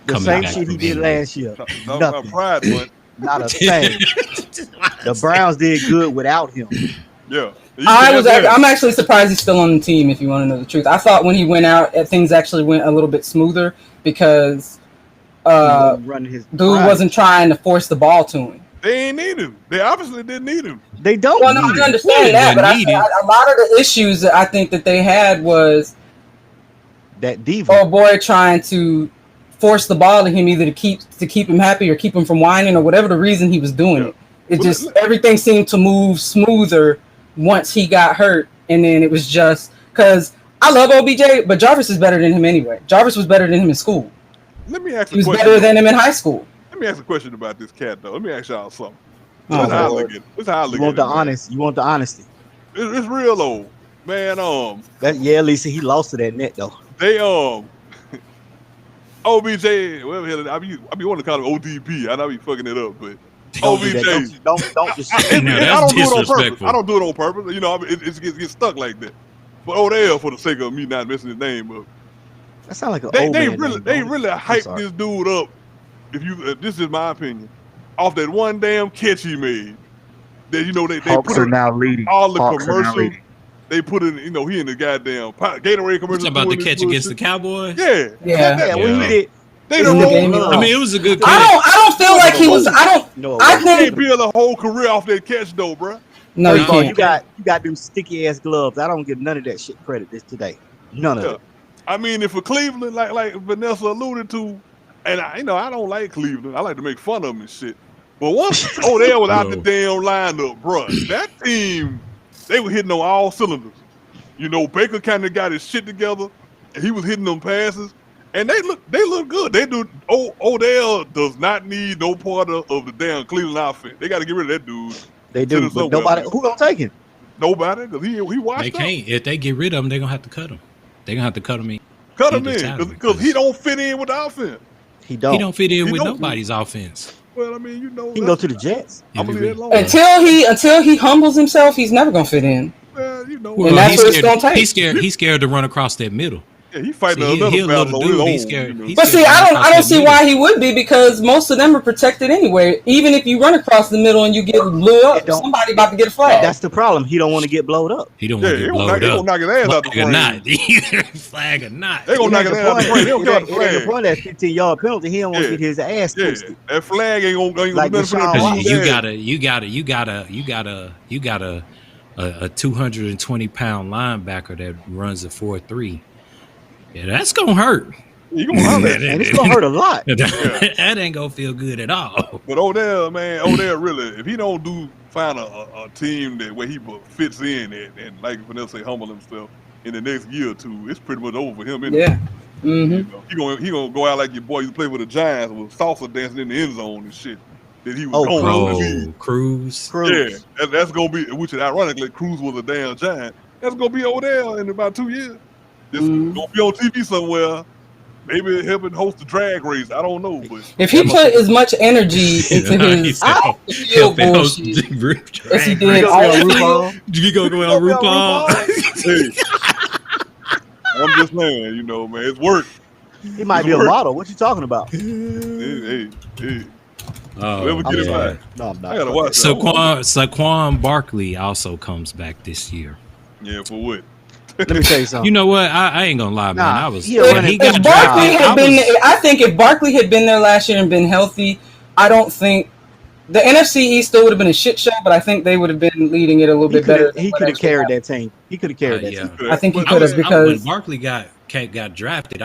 The same shit he did last year. Talk about pride month. Not a thing. The Browns did good without him. Yeah. I'm actually surprised he's still on the team. If you want to know the truth, I thought when he went out, things actually went a little bit smoother because dude wasn't trying to force the ball to him. They ain't need him. They obviously didn't need him. They don't. Well, no, I understand that, but a lot of the issues that I think that they had was that diva. Oh boy, trying to force the ball to him either to keep him happy or keep him from whining or whatever the reason he was doing it. It just everything seemed to move smoother once he got hurt, and then it was just because I love OBJ, but Jarvis is better than him anyway. Jarvis was better than him in school. Let me ask he was better than him in high school. Let me ask a question about this cat though. Let me ask y'all something. You want the honest? You want the honesty? It's real old, man. Lisa, he lost to that net though. They OBJ, whatever hell I be wanting to call him ODP. I know I be fucking it up, but OBJ. Don't I don't do it on purpose. I don't do it on purpose. You know, it gets stuck like that. But Odell, for the sake of me not messing his name up, that sounds like they really hyped this dude up. If you, this is my opinion, off that one damn catch he made. That they Hawks put are now leading. all the commercials. They put in, he in the goddamn Gatorade commercial. About the catch against the Cowboys? Yeah. When he did. They don't I mean, it was a good catch. I don't feel like he was. I can't build a whole career off that catch though, bro. No, you can't. You got them sticky ass gloves. I don't give none of that shit credit today. None of it. I mean, if for Cleveland, like Vanessa alluded to, and I don't like Cleveland. I like to make fun of them and shit. But once Odell was out the damn lineup, bro, that team, they were hitting on all cylinders. Baker kind of got his shit together, and he was hitting them passes, and they look good. They do. Odell does not need no part of the damn Cleveland outfit. They got to get rid of that dude. They do, but nobody. Who gonna take him? Nobody, because he washed They can't. If they get rid of him, they're gonna have to cut him. They're gonna have to cut him in. Cut him in, because he don't fit in with the offense. He don't. He don't fit in with nobody's offense. Well, I mean, he can go to the Jets. I believe that long. Until he humbles himself, he's never gonna fit in. Well, and that's what it's gonna take. He's scared to run across that middle. Yeah, he's fighting another battle on his own. He's scared. But see, I don't see why he would be, because most of them are protected anyway. Even if you run across the middle and you get blew up, somebody about to get a flag. That's the problem. He don't want to get blowed up. He don't want to get blowed up. They gonna knock his ass out the frame. Flag or not. They gonna knock his ass out the frame. They don't care the flag. The point that 15-yard penalty, he don't want to get his ass twisted. That flag ain't gonna do nothing for that. You got a 220-pound linebacker that runs a 4.3. Yeah, that's gonna hurt. You gonna holler, and it's gonna hurt a lot. That ain't gonna feel good at all. But Odell really, if he don't find a team where he fits in and like Vanessa say, humble himself in the next year or two, it's pretty much over for him. Yeah. Mm-hmm. He gonna go out like your boy used to play with the Giants with salsa dancing in the end zone and shit. That he was Cruz. Yeah, that's gonna be, which is ironically, Cruz was a damn Giant. That's gonna be Odell in about 2 years. Just gonna be on TV somewhere, maybe helping host a drag race. I don't know, but if he put as much energy into his field bullshit as he did on RuPaul, you gonna go on RuPaul? Hey, I'm just saying, man, it's work. He might be a model. What you talking about? Hey. Whoever Oh, get it yeah. back. No, I'm not. I gotta watch that. Saquon Barkley also comes back this year. Yeah, for what? Let me tell you something. You know what? I ain't gonna lie, man. Nah, I was he a when running- he got If Barkley drafted. had been, I think if Barkley had been there last year and been healthy, I don't think the NFC East still would have been a shit show, but I think they would have been leading it a little bit better. He could have carried that team. He could have carried that yeah. team. I think he But- could have when because Barkley got drafted,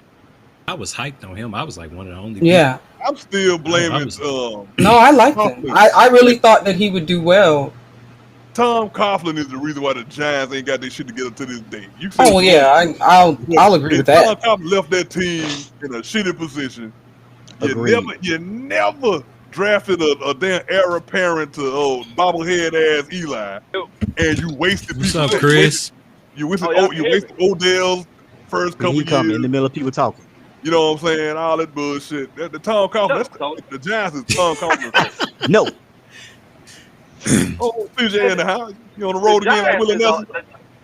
I was hyped on him. I was like one of the only. yeah. I'm still blaming No, I liked him. I really thought that he would do well. Tom Coughlin is the reason why the Giants ain't got their shit together to this day. You Oh well, yeah, I'll agree with that. Tom Coughlin left that team in a shitty position. Agreed. You never drafted a damn heir apparent to bobblehead ass Eli, and you wasted. What's people- up, Chris? You wasted Odell's first And couple he come in years. the middle of people talking. You know what I'm saying? All that bullshit. The Tom Coughlin. The Giants is Tom Coughlin. No, Oh, CJ in the house. You on the road again like Willie Nelson?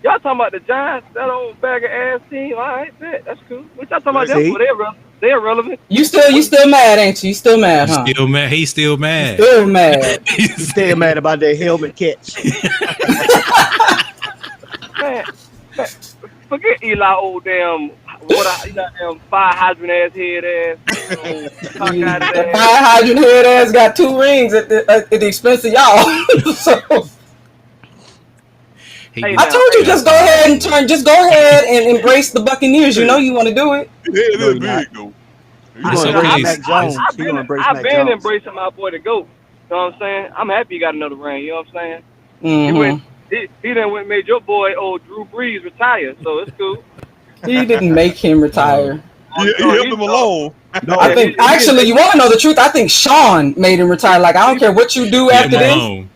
Y'all talking about the Giants, that old bag of ass team? All right, bet. That's cool. What y'all talking about See? them for? They're relevant. You still mad, ain't you? You still mad, huh? Still mad. He's still mad. Still mad. he's still mad about that helmet catch. Man, forget Eli, old damn, damn fire hydrant ass head ass. Cockeyed The ass. fire hydrant head ass got 2 rings at the expense of y'all. So Hey, I told you just go ahead and embrace the Buccaneers. You know you want to do it. Yeah, it No, is you're not. big though. You gonna So embrace please- Mac Jones? You gonna embrace I've Mac been Jones? embracing my boy to go. You know what I'm saying? I'm happy he got another ring. You know what I'm saying? Mhm. He done went and made your boy old Drew Brees retire, so it's cool. He didn't make him retire. He left him alone. No, I think actually, you want to know the truth? I think Sean made him retire. Like I don't care what you do Leave after him this. alone.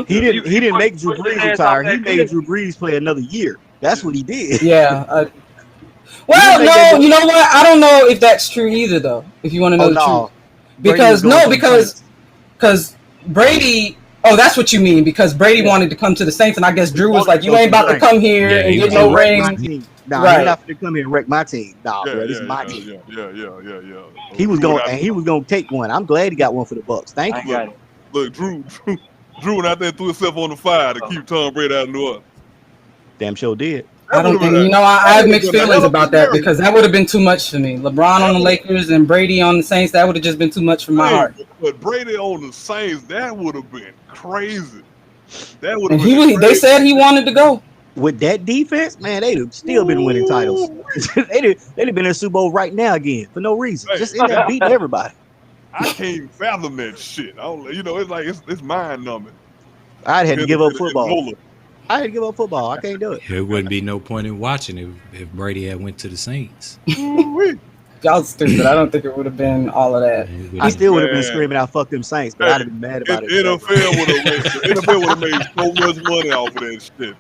he didn't make Drew Push his Brees ass retire. off He that made cliff. Drew Brees play another year. That's what he did. Yeah. Well, You think no, they- you know what? I don't know if that's true either, though. If you want to know Oh the truth, no, Brady because was going to the because Saints. because Brady. Oh, that's what you mean. Because Brady wanted to come to the Saints, and I guess Drew was like, "You ain't about to come here Yeah, and he get was no like, Wreck my ring." team. Nah, Right. he's not going to come here and wreck my team. Nah, bro, this is my team. Yeah. He was going to take one. I'm glad he got one for the Bucks. Thank I you. got it. Look, Drew went out there and threw himself on the fire to keep Tom Brady out of New Orleans. Damn sure did. I don't think I have mixed feelings about that because that would have been too much for me. LeBron on the Lakers and Brady on the Saints, that would have just been too much for my heart. But Brady on the Saints, that would have been crazy. That would And have been they said he wanted to go. With that defense, man, they'd have still been winning titles. they'd have been in the Super Bowl right now again for no reason. Hey. Just end up beating everybody. I can't fathom that shit. It's like it's mind numbing. I'd had to give up football. I had to give up football. I can't do it. There wouldn't be no point in watching if Brady had went to the Saints. Y'all stupid. I don't think it would have been all of that. I still would have been Man. screaming out "fuck them Saints," but I'd have been mad about it. NFL would have made so much money off of that shit.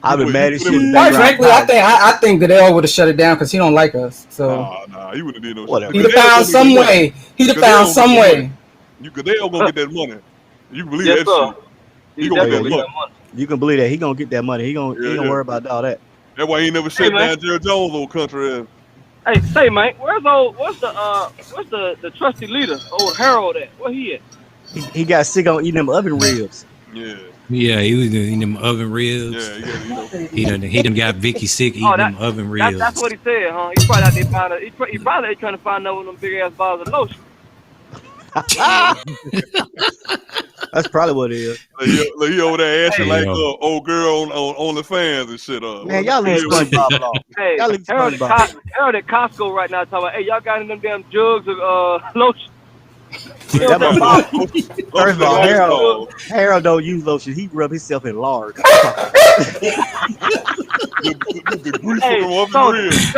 I've been mad as shit. in the Quite background. frankly, I think Goodell would have shut it down because he don't like us. So Nah, he wouldn't have did no Whatever. shit. he'd have found some way. He'd have found some way. Goodell gonna get that money. You can believe Yes, that sir. shit. He gonna get that definitely money. got money. You can believe that he gonna get that money. He gonna worry about all that. That's why he ain't never shut man. down Jerry Jones' old country ass. Hey, say, man, what's the trusty leader, old Harold at? Where he at? He got sick on eating them oven ribs. Yeah, Yeah, he was eating them oven ribs. yeah, He done got Vicky sick eating them oven ribs. That's what he said, huh? He probably out there he probably ain't trying to find out one of them big ass bottles of lotion. That's probably what it is. Like he over there acting Hey, like yo. old girl on OnlyFans and shit. Man, y'all leave SpongeBob alone. Hey, Y'all leave Harold SpongeBob. Harold at Costco right now talking about, hey, y'all got in them damn jugs of lotion. That motherfucker- First of all, Harold. Harold don't use lotion. He rub himself in lard. The grease Hey, from oven Tony, ribs.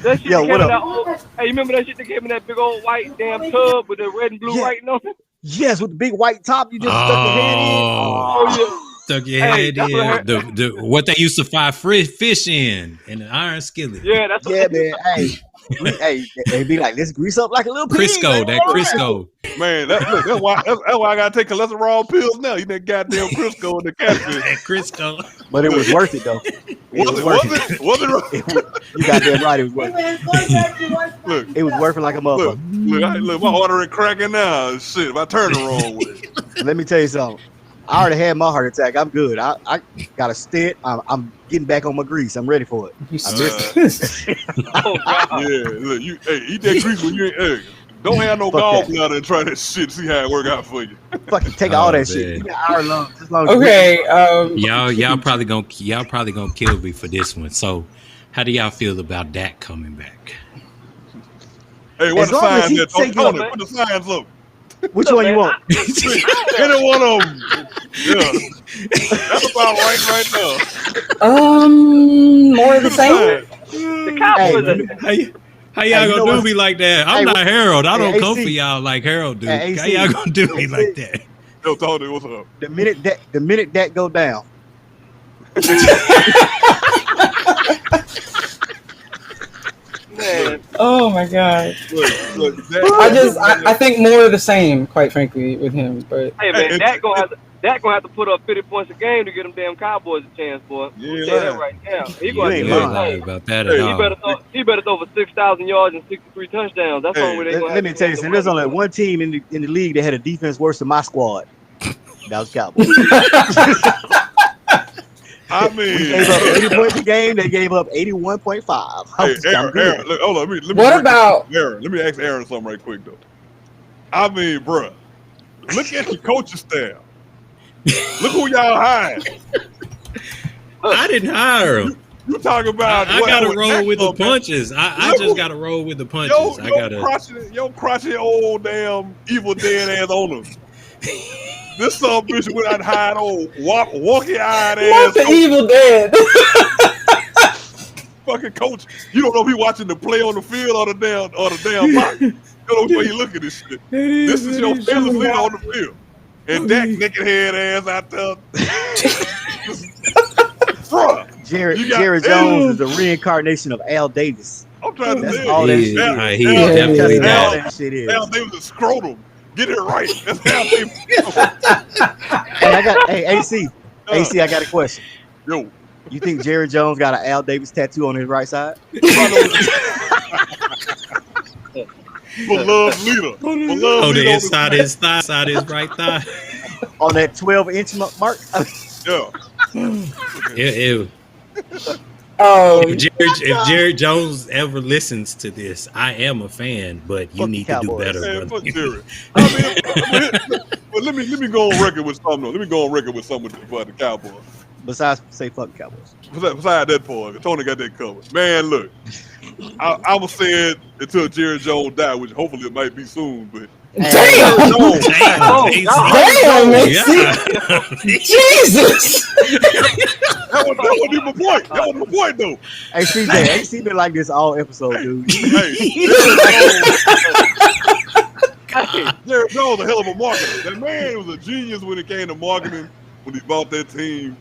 that shit Yo, that what came in up? that old, hey, you remember that shit that came in that big old white damn tub with the red and blue Yeah. writing on it? Yes, with the big white top, you just stuck your hand in. Oh, Stuck your Hey, head that's what in. What they used to fry fish in an iron skillet. yeah, that's what Yeah, man. Hey, they be like, let's grease up like a little pig. Crisco, man. that Crisco. Man, that's why I gotta take cholesterol pills now. You that goddamn Crisco and the catfish. That Crisco. But it was worth it though. It was working. Was it? You goddamn right, it was working. Look, It was working like a look, motherfucker. look, my artery cracking now. Shit, if I turn the wrong way. Let me tell you something. I already had my heart attack. I'm good. I got a stent. I'm getting back on my grease. I'm ready for it. Oh God. Yeah, look, eat that grease when you ain't. Hey, don't have no Fuck that. gallbladder and try that shit. See how it work out for you. Fucking take Oh, all that man. shit. You got our lungs. As long as Okay. Y'all probably gonna kill me for this one. So, how do y'all feel about Dak coming back? Hey, what As the long as signs he there? say Tony, no, put the signs up. which Look, one you man, want? Any one of them. Yeah, that's about right there. More of the Put same. The signs. Cowboys. How y'all you know gonna do what? me like that? I'm Hey, not Harold. I don't hey, come AC. for y'all like Harold do. Hey, How AC. y'all gonna do me like that? Yo, Tony, what's up? The minute that go down, Man, Oh my god. Look, I think more of the same, quite frankly, with him. But hey man, Hey, Dak gonna have to put up 50 points a game to get them damn Cowboys a chance, boy. Yeah, I'll tell you that lying. right now. He You gonna ain't You have ain't to lying. lying about that Hey, at all. he better throw for 6,000 yards and 63 touchdowns. That's the only way they gonna let have me to tell you win something. the There's only money. one team in the league that had a defense worse than my squad. That was Cowboys. I We mean, gave up 80 points a game. They gave up 81.5. hey, I'm Aaron, good. look, hold on. Let me What break this about- to Aaron? Let me ask Aaron something right quick though. I mean, bruh, look at your coaching staff. Look who y'all hired. I didn't hire him. You talking about? I what gotta happened roll next with the month, man? punches. I Look just who- gotta roll with the punches. I gotta. Yo, crotchety old damn evil dead ass owner. This son bitch went out and hired old wonky eyed not ass the Evil Dead. fucking coach. You don't know if he watching the play on the field or the damn box. You don't know where you look at this shit. This is your fearless leader on the field. And Dak naked head ass out there. Bruh. You got- Jerry Jones is the reincarnation of Al Davis. I'm trying to That's tell all you. that He shit. is. He Al- is definitely That's all that. that shit is. Al Davis is scrotum. Get it right. That's Al Davis. Hey, AC, I got a question. Yo. You think Jerry Jones got an Al Davis tattoo on his right side? Beloved leader. Beloved Oh, the leader. inside his thigh, inside his right thigh. On that 12-inch mark? Yeah. If Um, Jerry Jones ever listens to this, I am a fan, but you Fuck need the to do Cowboys. better, Man, brother. fuck Jerry. I mean, but let me go on record with something. Let me go on record with something about the Cowboys. Besides, say fuck the Cowboys. Besides that part, Tony got that covered. Man, look, I was saying until Jerry Jones died, which hopefully it might be soon, but damn. Jones, Oh, AC. Damn, man. Yeah. Jesus. that wasn't even my point. That wasn't my point, though. Hey, CJ, AC been like this all episode, dude. Hey, Jerry Jones a hell of a marketer. That man was a genius when it came to marketing when he bought that team.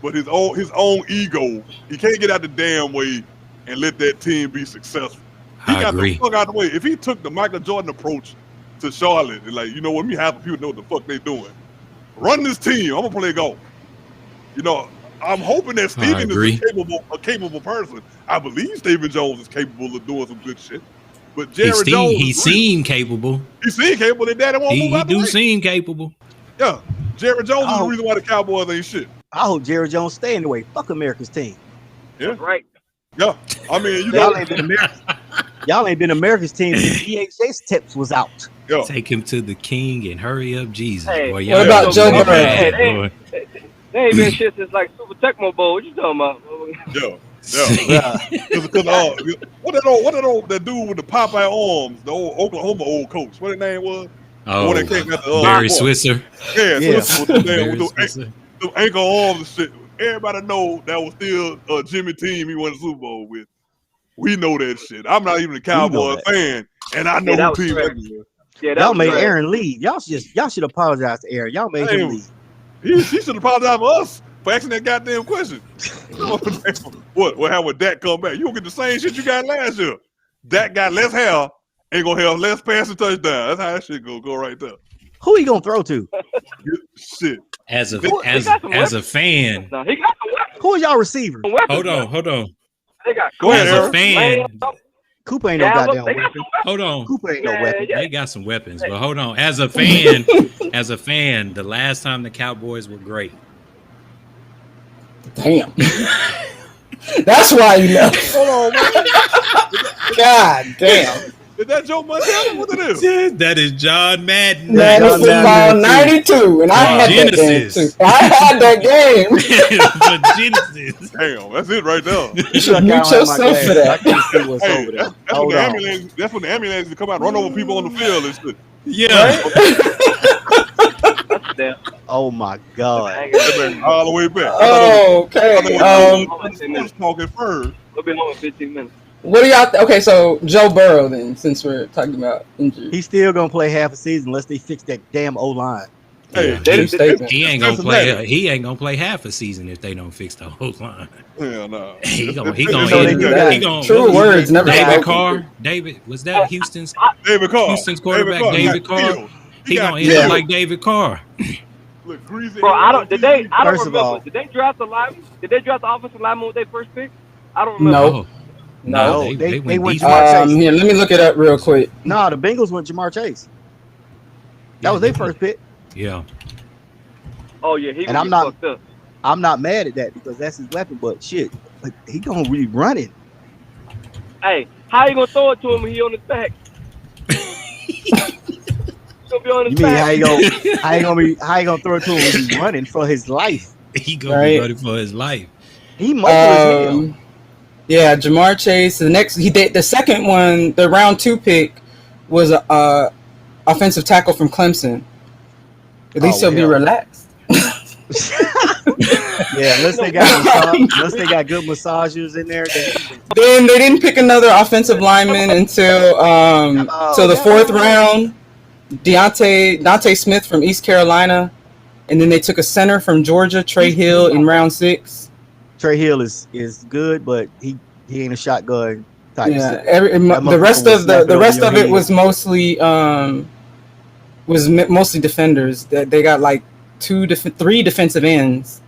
But his own ego, he can't get out the damn way and let that team be successful. He I got agree. the fuck out the way. If he took the Michael Jordan approach to Charlotte and like, you know what, me half the people know what the fuck they doing. Run this team. I'm gonna play golf. You know, I'm hoping that Steven agree. is a capable person. I believe Stephen Jones is capable of doing some good shit. But Jerry Jones, He seemed capable. he seemed capable. That daddy won't move He out the do way. seem capable. Yeah, Jerry Jones is the Oh. reason why the Cowboys ain't shit. I hope Jerry Jones stay in the way. Fuck America's team. That's right. Yeah, I mean, you know, Y'all ain't been America's. Y'all ain't been America's team since DHS tips was out. yeah. Take him to the king and hurry up, Jesus. Hey, Boy, what about Joe Burrow? Burrow? boy. They ain't been shit since like Super Tecmo Bowl. What you talking about? Yeah. Because what that old that dude with the Popeye arms, the old Oklahoma old coach, what his name was? Oh, When it came out the Barry boy. Switzer. Yeah, Yeah. so with Barry the Switzer. ankle arms and shit. Everybody know that was still Jimmy team he won the Super Bowl with. We know that shit. I'm not even a Cowboy that. fan, and I know that who was team trash. that is. Yeah, that Y'all was made trash. Aaron leave. Y'all should apologize to Aaron. Y'all made him Hey, leave. He should apologize for us for asking that goddamn question. What happened with Dak come back? You gonna get the same shit you got last year. Dak got less hair, ain't gonna have less passing touchdown. That's how that shit go right there. Who he gonna throw to? Shit. As a He got some as a weapons. fan, No, he got some weapons. Who are y'all receivers? Some weapons. hold on. They got Go ahead, As a Aaron. fan, Cooper ain't no Gallup. goddamn They got weapon. some weapons. hold on. Cooper ain't no Yeah, weapon. yeah. They got some weapons, but hold on. As a fan, the last time the Cowboys were great. Damn. That's why he left. Hold on, man. God damn. Is that Joe Montana? What it is? That is John Madden. Madden John Football Madden 92, and I had that game Genesis. too. I had that game. But Genesis. Damn, that's it right there. You should mute yourself for I that. can't see what's Hey, over there. that's when Hold the on. ambulance. That's when the ambulance come out, and run over people on the field and shit. Yeah. That's damn. Oh my god. That man all the way back. Oh, okay. I was talking first. We'll be home in 15 minutes. What do y'all? Okay, so Joe Burrow then, since we're talking about injury. He's still gonna play half a season unless they fix that damn O line. Hey, Yeah. True statement. He ain't gonna Cincinnati. play. He ain't gonna play half a season if they don't fix the whole line. Hell no. He gonna True words never David spoken. Carr. David, was that Houston's David Carr. Houston's quarterback? Carr. David Carr. He got gonna end killed. up like David Carr. Look, greasy. Bro, I don't First of remember. all- Did they draft the lineman? Did they draft the offensive lineman with their first pick? I don't remember. No. Oh. No, they went went deep. Jamar Chase. Here, let me look it up real quick. Nah, the Bengals went Jamar Chase. That was their first pick. Yeah. Oh yeah, he And was I'm not- fucked up. I'm not mad at that because that's his weapon, but shit, like, he gonna really run it. Hey, how you gonna throw it to him when he on his back? He's gonna be on You his mean back. how you gonna throw it to him when he's running for his life? He gonna Right. be ready for his life. He mobile as hell. Yeah, Jamar Chase. The next, he did the second one. The round 2 pick was a offensive tackle from Clemson. At least he'll be hell. relaxed. Yeah, unless they got good massagers in there. Then they didn't pick another offensive lineman until till the 4th round. Dante Smith from East Carolina, and then they took a center from Georgia, Trey Hill, in round 6. Trey Hill is good, but he ain't a shotgun type. Yeah, That the rest motherfucker of will the rest snap of it it was mostly defenders. They got like 3 defensive ends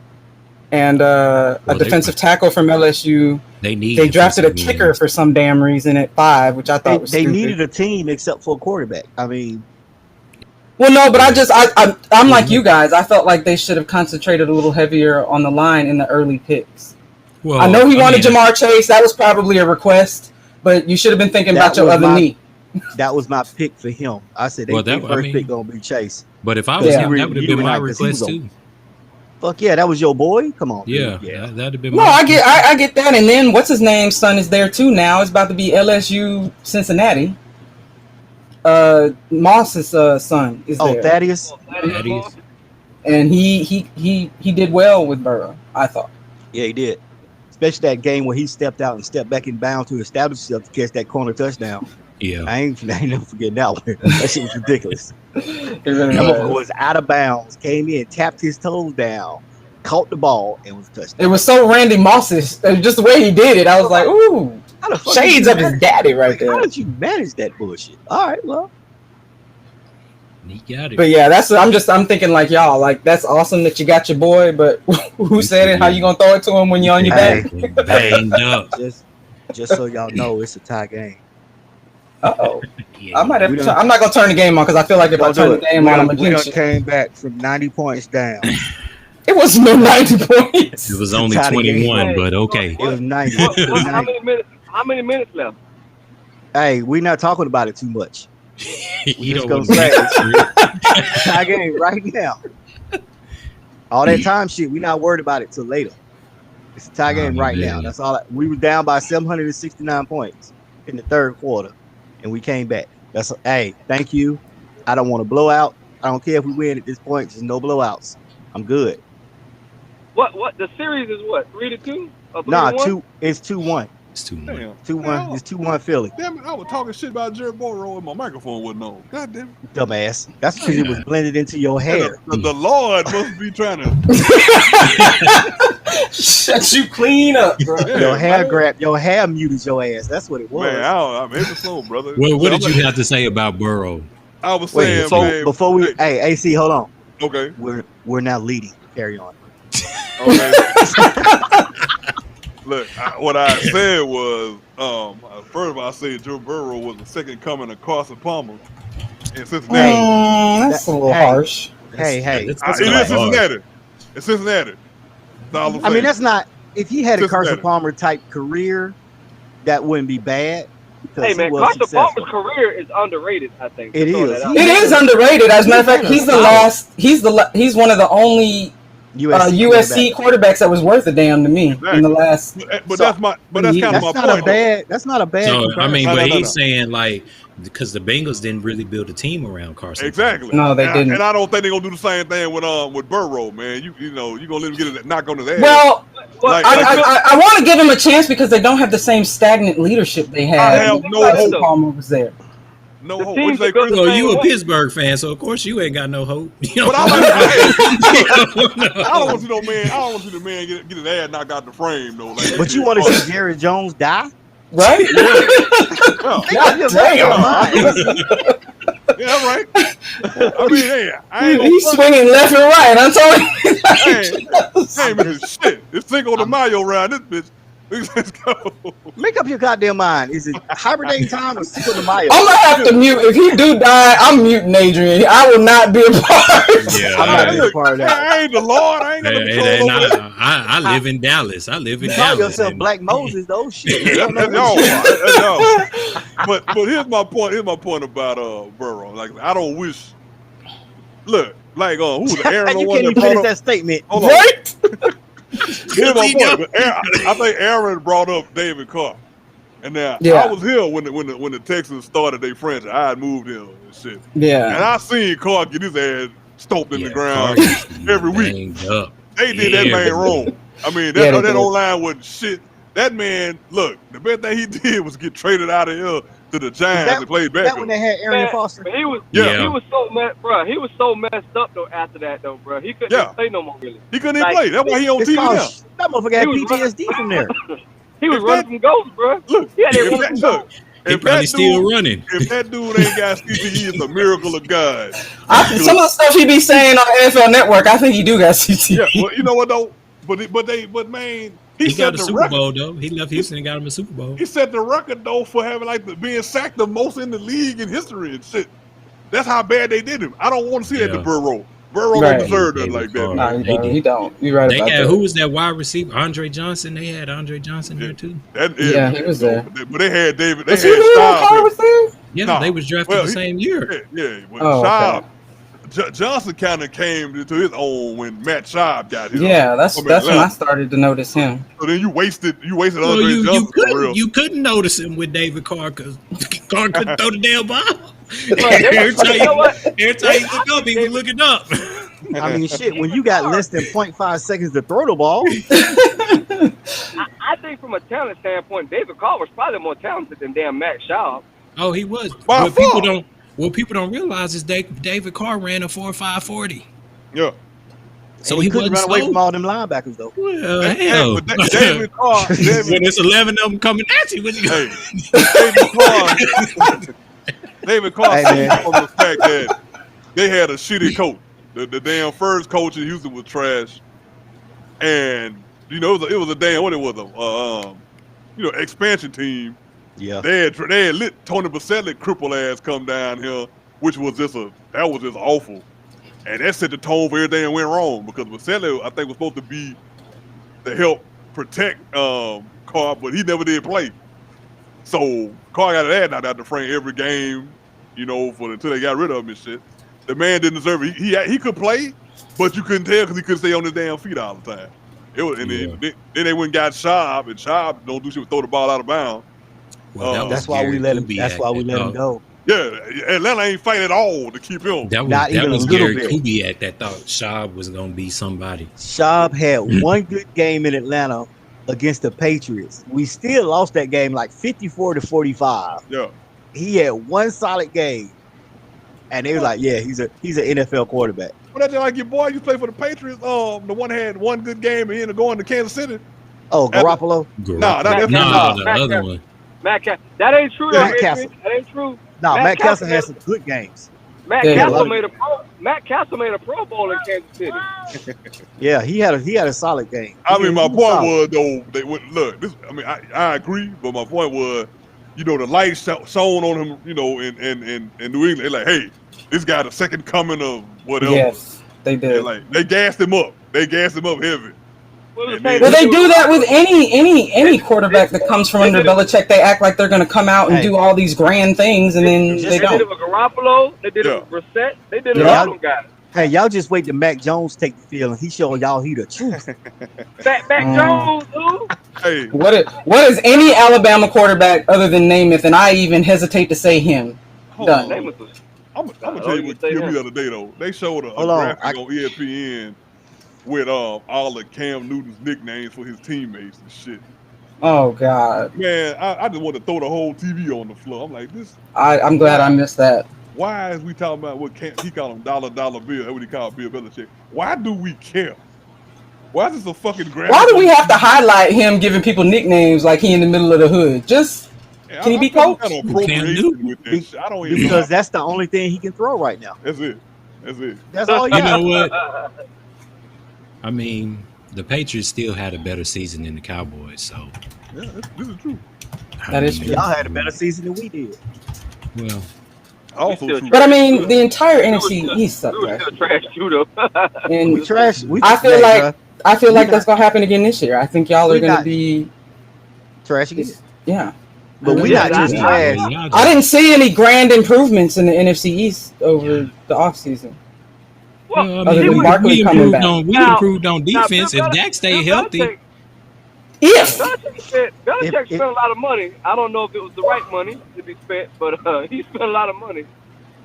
and a defensive tackle from LSU. They drafted a kicker for some damn reason at 5, which I thought was They stupid. needed a team except for a quarterback. I mean, Well, no, but I'm like you guys. I felt like they should have concentrated a little heavier on the line in the early picks. Well, I know he wanted Jamar Chase. That was probably a request, but you should have been thinking about your other knee. that was my pick for him. I said their first pick gonna be Chase. But if I was him, that would have been my like, 'cause he request was too. Fuck yeah, that was your boy. Come on, Yeah, dude. Yeah. that'd have been. No, I get that. And then what's his name? Son is there too now. It's about to be LSU Cincinnati. Moss's son is there. Thaddeus. Thaddeus. And he did well with Burrow, I thought. Yeah, he did. Especially that game where he stepped out and stepped back in bounds to establish himself to catch that corner touchdown. Yeah, I ain't never forgetting that one. That shit was ridiculous. It really That was. motherfucker was out of bounds, came in, tapped his toes down, caught the ball, and was a touchdown. It was so Randy Moss-ish. Just the way he did it. I was like, ooh, How the fuck shades did of you his manage- daddy right like, there. How did you manage that bullshit? All right, well, he got it. But yeah, I'm thinking like y'all, like that's awesome that you got your boy, but who said it? How you gonna throw it to him when you're on your back? Banged up. just so y'all know, it's a tie game. Uh-oh. Yeah. I might have. We done- I'm not gonna turn the game on because I feel like if I Don't turn do the it. game on, I'm gonna We jinx done it. came back from 90 points down. It was no 90 points. It was only Tie the game. 21, but okay. It was 90. What, It was how 90. many minutes? How many minutes left? Hey, we're not talking about it too much. You just know gonna what? say tie game right now. All that time shit, we're not worried about it till later. It's a tie game right now. man. That's all. We were down by 769 points in the third quarter, and we came back. Hey, thank you. I don't want to blow out. I don't care if we win at this point. There's no blowouts. I'm good. What? The series is what? 3-2? Or 3-1? Nah, it's 2-1. It's too much. Damn. 2-1. It's 2-1 Philly. Damn it, I was talking shit about Jared Burrow and my microphone wasn't on. God damn it. Dumbass. That's because it was blended into your hair. The Lord must be trying to. Shut you clean up, bro. Your hair muted your ass. That's what it was. Man, I'm in the soul, brother. Well, what did I'm you have to say about Burrow? I was Wait, saying, so man, before we, hey, AC, hold on. Okay. We're now leading. Carry on. Okay. Look, what I said was, first of all, I said Joe Burrow was the second coming of Carson Palmer in Cincinnati. That's a little harsh. Hey. It is Cincinnati. It's Cincinnati. I mean, that's not. If he had a Carson Cincinnati. Palmer type career, that wouldn't be bad. Hey man, Carson Palmer's career is underrated. I think it is. It is underrated. As a matter of fact, he's the last. He's one of the only USC quarterbacks that was worth a damn to me in the last. But that's kind of my point. That's not a bad. So I mean, No. he's saying like because the Bengals didn't really build a team around Carson. Exactly. No, they didn't. And I don't think they're gonna do the same thing with Burrow, man. You know, you gonna let him get a knock on his ass. Well, I want to give him a chance because they don't have the same stagnant leadership they had. I have no hope. Palmer was there. No hope. So you a Pittsburgh fan, so of course you ain't got no hope. But I don't want to see no man. I don't want to see the man get his ass knocked out the frame though. Like, but you want to see Jerry Jones die, right? Yeah, right. I mean, hey, I ain't he's swinging left and right. I'm telling you. Hey, man, shit. It's Cinco de Mayo around this bitch. Let's go. Make up your goddamn mind. Is it hibernating time or Cinco de Mayo? I'm gonna have to mute. If he do die, I'm muting Adrian. I will not be a part. Yeah, I'm not being a part of that. I ain't the Lord. I ain't got no control over that. I live in Dallas. I live in You Dallas. call yourself Black Moses, though. Shit. That's But here's my point. Here's my point about Burrow. Like I don't wish. Look, like who was Aaron? You The one can't even that finish brought that up, statement. hold on. Right? Here's my point. I think Aaron brought up David Carr, and now I was here when the Texans started their franchise. I had moved here and shit. Yeah, and I seen Carr get his ass stomped in the ground every week. They did that man wrong. I mean, that O-line wasn't shit. That man, look, the best thing he did was get traded out of here to the Giants and play back. That when they had Arian Foster. He was so messed, bro. He was so messed up though. After that, though, bro, he couldn't even play no more. Really, he couldn't even play. That's why he on TV now. That motherfucker had PTSD from there. He was running from ghosts, bro. Look, he probably still running. If that dude ain't got CTE, it's a miracle of God. Some of the stuff he be saying on NFL Network, I think he do got CTE. Yeah, well, you know what though? But man. He got a Super Bowl though. He left Houston and got him a Super Bowl. He set the record though for having being sacked the most in the league in history and shit. That's how bad they did him. I don't want to see that to Burrow. Burrow don't deserve that like that. No, he don't. You're right about that. Who was that wide receiver? Andre Johnson. They had Andre Johnson there too. He was there. But they had David. They was had Schaub. Yeah, they was drafted the same year. Yeah. Schaub. Johnson kind of came to his own when Matt Schaub got his. Yeah, that's when I started to notice him. So then you wasted Andre Johnson. You couldn't notice him with David Carr because Carr couldn't throw the damn ball. Every time he looked up, he was looking up. I mean, shit. When you got less than 0.5 seconds to throw the ball, I think from a talent standpoint, David Carr was probably more talented than damn Matt Schaub. Oh, he was. What people don't realize is David Carr ran a 4.5 40. Yeah. So he couldn't run away from all them linebackers though. Well, hell. But David Carr, when it's 11 of them coming at you, David Carr from the fact that they had a shitty coach. The damn first coach in Houston was trash, and it was a damn expansion team. Yeah, they had lit Tony Baselli cripple ass come down here, which was just awful, and that set the tone for everything that went wrong because Baselli I think was supposed to be to help protect Carr, but he never did play. So Carr got an ad out the frame every game, until they got rid of him and shit. The man didn't deserve it. He could play, but you couldn't tell because he couldn't stay on his damn feet all the time. Then they went and got Schaub, and Schaub don't do shit but throw the ball out of bounds. Well, that's why we let him. That's why we let him go. Yeah, Atlanta ain't fighting at all to keep him. That was Gary Kubiak that thought Schaub was gonna be somebody. Schaub had one good game in Atlanta against the Patriots. We still lost that game like 54-45. Yeah, he had one solid game, and they were like, "Yeah, he's an NFL quarterback." Well, that's like your boy. You play for the Patriots. The one had one good game and he ended up going to Kansas City. Oh, Garoppolo? No, the other one. Matt Castle. That ain't true. Matt Castle. That ain't true. No, Matt Castle had some good games. Matt Yeah, Castle lot of- made a Pro Bowl in Kansas City. Yeah, he had a solid game. I mean, my He point solid. was though, they would look. This, I mean, I agree, but my point was, the lights shone on him, in New England. They're like, hey, this guy the second coming of whatever. Yes, they did. They gassed him up. They gassed him up heavy. Well, And the same then- Well, they thing do with that with Garoppolo. any quarterback that comes from under Belichick. They act like they're going to come out and Hey. do all these grand things, and then Just- they They did don't. it with Garoppolo. They did Yeah. it with Brissett. They did it with Yeah. all them guys. Hey, y'all just wait till Mac Jones take the field and he show y'all he the truth. Back Jones, who? Hey, What is any Alabama quarterback other than Namath, and I even hesitate to say him, hold done? on. Name was I'm gonna tell don't you even what say killed me that. the other day though. They showed a Hold on, graphic on ESPN with all of Cam Newton's nicknames for his teammates and shit. Oh God, Man, I just want to throw the whole TV on the floor. I'm like, I'm glad I missed that. why is we talking about what he called him dollar bill? That's what he called Bill Belichick. Why do we care? Why is this a fucking graphic? Why do we have to highlight him giving people nicknames like he in the middle of the hood? Just Yeah, Can he be I feel coached? kind of Cam appropriation Newton. with that shit. I don't even Because know. that's the only thing he can throw right now. That's it. That's all he You got. know what? I mean, the Patriots still had a better season than the Cowboys, so Yeah, this is true. That is mean, true. Y'all had a better season than we did. Well, Also still true. But I mean, the entire NFC East sucked. We were Right? still trash shooter. And We trash. We I feel hey, like bruh, I feel we like not- that's gonna happen again this year. I think y'all are we gonna not- be, trash again. yeah. But we Yeah, not just I- trash. y'all just- I didn't see any grand improvements in the NFC East over the offseason. Well, Well, Other than Barkley coming back. we Now- improved on now, defense. Bill If Dak stay Bill healthy, Belichick- If Belichick If- spent a lot of money. I don't know if it was the right money to be spent, but he spent a lot of money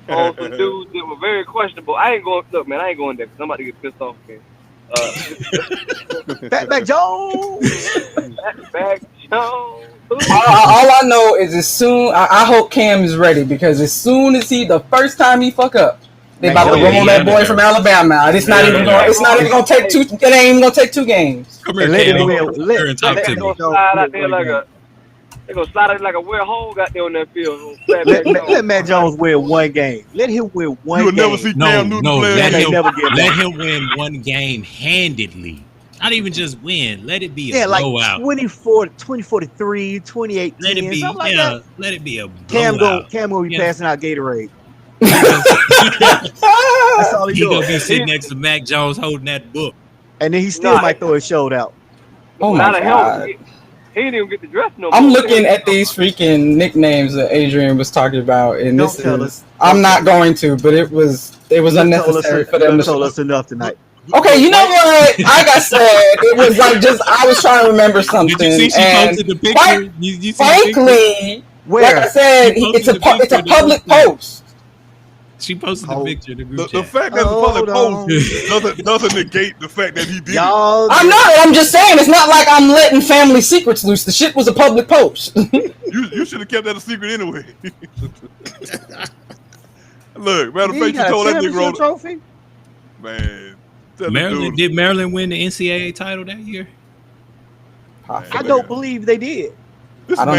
on some dudes that were very questionable. I ain't going there because I'm about to get pissed off again. Back Jones. Back Jones. all I know is as soon I hope Cam is ready, because as soon as the first time he fuck up, they about to Yeah, roll that boy from Alabama out. It's not even going. It's not even going to take two. It ain't even going to take 2 games. come here, And let Cam. him win. Come here and talk let to him me. go. Slide out there like they gonna slide out like a weird hole got there on that field. Let Matt Jones win one game. Let him win one You will game. never see No, Cam Newton no, play. let They him, never get let back. him win one game handedly. Not even just win. Let it be a Yeah, like blowout. 2043, 2018, Let it be, something like yeah. that. Let it be a Cam blowout. gonna be Yeah. passing out Gatorade. He That's all he gonna doing. be sitting next to Mac Jones holding that book. And then he still Nah, might throw his shoulder out. Oh my God. He didn't even get the dress no more. I'm looking at these freaking nicknames that Adrian was talking about, and Don't this tell is. us. I'm not going to, but it was unnecessary for them to told show. us enough tonight. Okay, you know what? Like I said, it was like I was trying to remember something, Did you see she and posted the picture? quite You see the picture? frankly, Where? like I said, She it's a posted the public picture. post. She posted the Hold- picture in the The, group the chat. fact that it's a public Hold post doesn't negate the fact that he did it. Y'all, I'm not. I'm just saying, it's not like I'm letting family secrets loose. The shit was a public post. You should have kept that a secret anyway. Look, matter of he fact, you got a told that championship nigga, trophy. man. Tell the Maryland, dude, did Maryland win the NCAA title that year? I don't believe they did. this I don't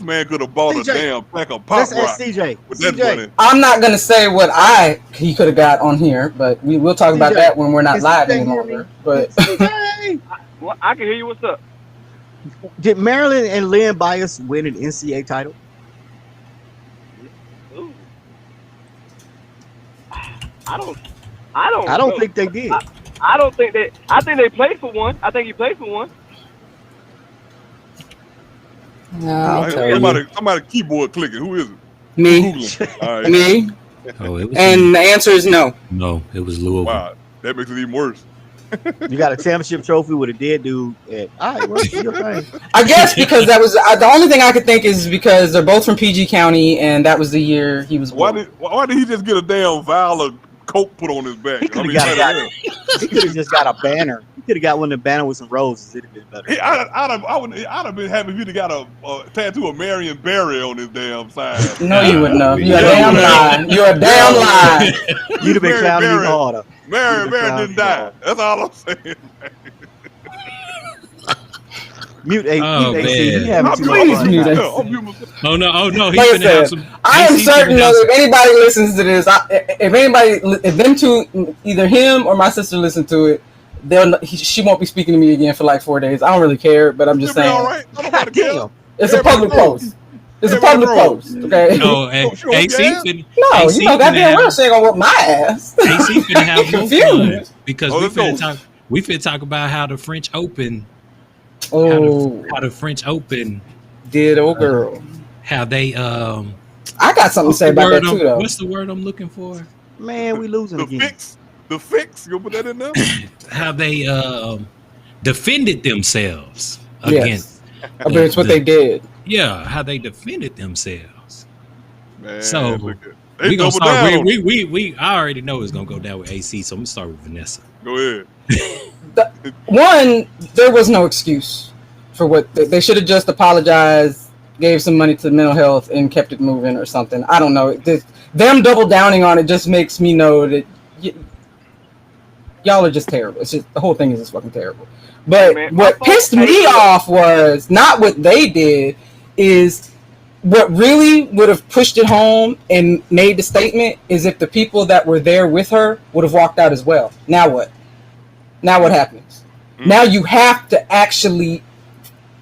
man could have bought a CJ, damn pack of pop Let's rock ask CJ. with that CJ, money. I'm not gonna say what he could have got on here, but we will talk about CJ, that when we're not can live CJ any hear longer. me? But CJ, Well, I can hear you. What's up? did Maryland and Lynn Bias win an NCAA title? Ooh. I don't know. think they did. I don't think that. I think they played for one. I think he played for one. I'll tell you. Somebody keyboard clicking. Who is it? Me, Googling. All right. me, Oh, it was and the answer is no. no, it was Louisville. Wow, that makes it even worse. You got a championship trophy with a dead dude. All right, well, do your thing. I guess because that was the only thing I could think is because they're both from PG County, and that was the year he was Why born. did he just get a damn vial of coke put on his back? He could have He could have just got a banner. He could have got one of the banner with some roses. It'd have been better. I'd have been happy if he'd have got a tattoo of Marion Barry on his damn side. No, you wouldn't have. You're a Yeah, damn lie. You're a damn lie. You'd have been Mary clowning Barry. even harder. Marion You'd have Barry been didn't die. That's all I'm saying. Mute Oh, AC. He man. having too much Please fun mute now. AC. I'm mute myself. Oh no, he's Like I gonna have said, some. I am AC certain finna have that if anybody listens to this, if them two, either him or my sister listen to it, she won't be speaking to me again for like 4 days. I don't really care, but I'm just She'll be all saying right. Don't nobody God care. damn. it's a Everybody public grown. post. It's a Everybody public grown. post, okay? No, She gonna whoop your AC ass? finna. No, AC you know, finna goddamn well have. she ain't gonna whoop my ass. AC finna have more fun Confused. because Oh, we let's go. finna talk. We finna talk about how the French Open, Oh, how the French Open, did old girl. how they I got something to say about that too, though. what's the word I'm looking for? Man, we losing The again. fix. The fix. You gonna put that in there? How they defended themselves Yes, against. I bet it's what they did. Yeah, how they defended themselves. Man, So look at they we gonna double start. down on it. We I already know it's gonna go down with AC, so I'm gonna start with Vanessa. Go ahead. One, there was no excuse for what they should have just apologized, gave some money to mental health, and kept it moving or something. I don't know. Them double downing on it just makes me know that y'all are just terrible. It's just the whole thing is just fucking terrible. But Hey, man, what pissed me off was not what they did, is what really would have pushed it home and made the statement is if the people that were there with her would have walked out as well. Now what? Now what happens? Now you have to actually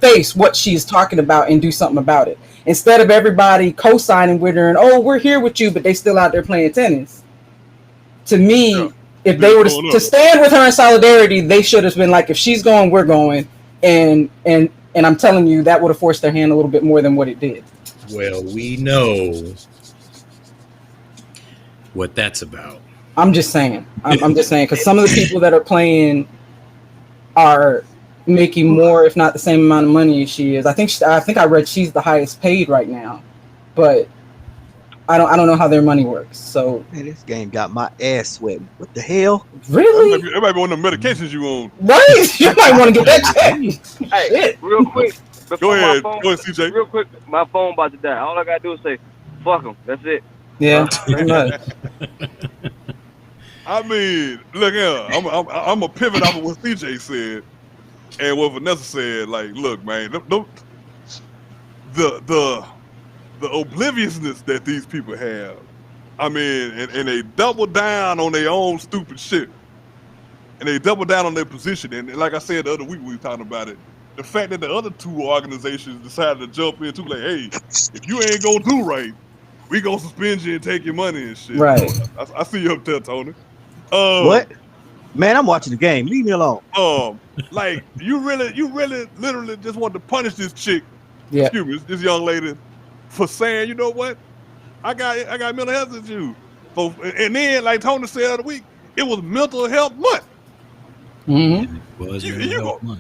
face what she's talking about and do something about it. Instead of everybody co-signing with her and, oh, we're here with you, but they still out there playing tennis. To me, if they were to stand with her in solidarity, they should have been like, if she's going, we're going. And I'm telling you, that would have forced their hand a little bit more than what it did. Well, we know what that's about. I'm just saying. I'm just saying, because some of the people that are playing are making more, if not the same amount of money as she is. I think I read she's the highest paid right now, but I don't know how their money works. So Man, this game got my ass sweating. What the hell? really, That might be one of the medications you on. right? You might want to get that checked. Hey, real quick. Go ahead. Go Go ahead, CJ. Real quick, my phone about to die. All I gotta do is say, "Fuck them." That's it. Yeah, pretty much. I mean, look here. I'm a pivot off of what CJ said and what Vanessa said. Like, look, man, the obliviousness that these people have. I mean, and they double down on their own stupid shit, and they double down on their position. And like I said the other week, we were talking about it. The fact that the other two organizations decided to jump in too, like, hey, if you ain't gonna do right, we gonna suspend you and take your money and shit. Right. I see you up there, Tony. What? Man, I'm watching the game. Leave me alone. Like you really, literally just want to punish this chick. Yeah. Excuse me, this young lady for saying, you know what? I got mental health issues. So, and then, like Tony said the other week, it was mental health month. Mm-hmm.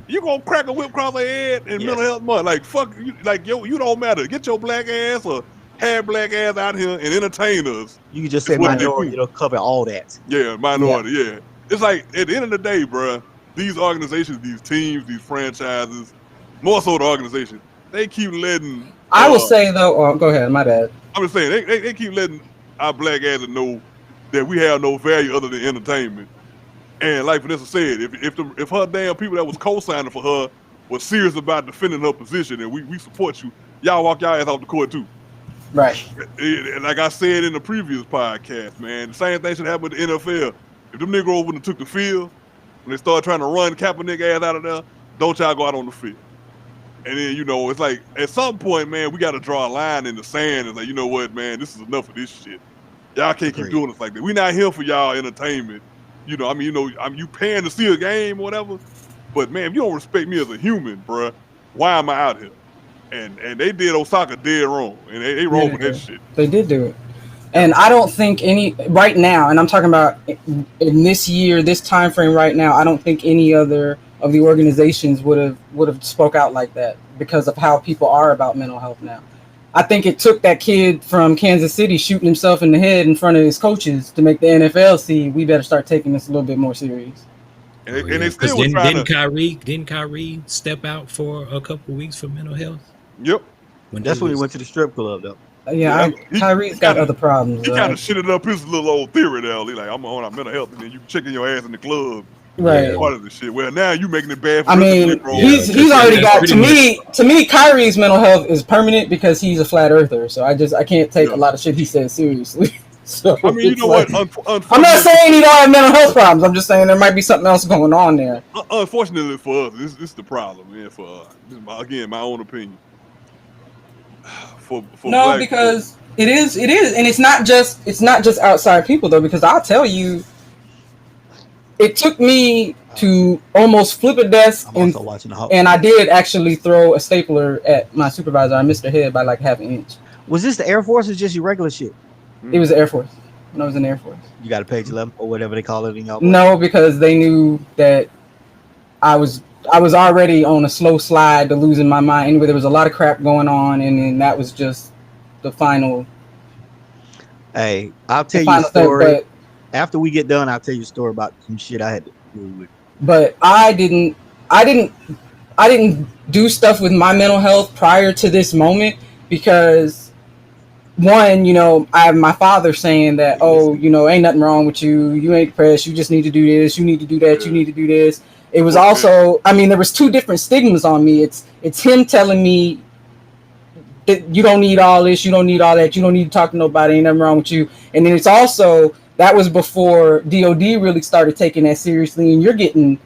You gonna crack a whip across her head in mental health month? Like fuck, you don't matter. Get your black ass or half black ass out here and entertain us. You can just say minority. It'll cover all that. Yeah, minority. Yeah. It's like at the end of the day, bruh, these organizations, these teams, these franchises, more so the organization, they keep letting. I will say though. Go ahead. My bad. I'm just saying they keep letting our black asses know that we have no value other than entertainment. And like Vanessa said, if her damn people that was co-signing for her was serious about defending her position and we support you, y'all walk y'all ass off the court too. Right. Like I said in the previous podcast, man, the same thing should happen with the NFL. If them niggas wouldn't have took the field, when they started trying to run Kaepernick ass out of there, don't y'all go out on the field. And then, you know, it's like, at some point, man, we got to draw a line in the sand and like, you know what, man, this is enough of this shit. Y'all can't keep doing us like that. We're not here for y'all entertainment. You know, I mean, you paying to see a game or whatever. But, man, if you don't respect me as a human, bruh, why am I out here? And they did Osaka dead wrong. And they wrong with that shit. They did do it. And I don't think right now, and I'm talking about in this year, this time frame right now, I don't think any other of the organizations would have spoke out like that because of how people are about mental health now. I think it took that kid from Kansas City shooting himself in the head in front of his coaches to make the NFL see we better start taking this a little bit more serious. And they still were didn't Kyrie step out for a couple of weeks for mental health? Yep. That's when he went to the strip club though. Kyrie's got other problems. He kind of shitted up his little old theory there. He like, I'm on our mental health, and then you checking your ass in the club Right. Part of the shit. Well, now you making it bad for I the mean, Negro. he's already got pretty to me. Kyrie's mental health is permanent because he's a flat earther. So I can't take a lot of shit he says seriously. So I mean, you know like, what? I'm not saying he don't have mental health problems. I'm just saying there might be something else going on there. Unfortunately for us, this is the problem, man. For this is my own opinion. For No, black because it is, and it's not just outside people though. Because I'll tell you, it took me to almost flip a desk, I'm also watching the Hawks. and I did actually throw a stapler at my supervisor. I missed her head by like half an inch. Was this the Air Force or just your regular shit? It was the Air Force. When I was in the Air Force. You got a page 11 or whatever they call it in y'all. No, because they knew that I was already on a slow slide to losing my mind. Anyway, there was a lot of crap going on, and then that was just the final. Hey, I'll tell you a Thing, story. After we get done, I'll tell you a story about some shit I had to deal with. But I didn't do stuff with my mental health prior to this moment because one, you know, I have my father saying that, oh, you know, ain't nothing wrong with you. You ain't depressed. You just need to do this. You need to do that. You need to do this. It was also, I mean, there was two different stigmas on me. It's him telling me that you don't need all this. You don't need all that. You don't need to talk to nobody. Ain't nothing wrong with you. And then it's also, that was before DOD really started taking that seriously. And you're being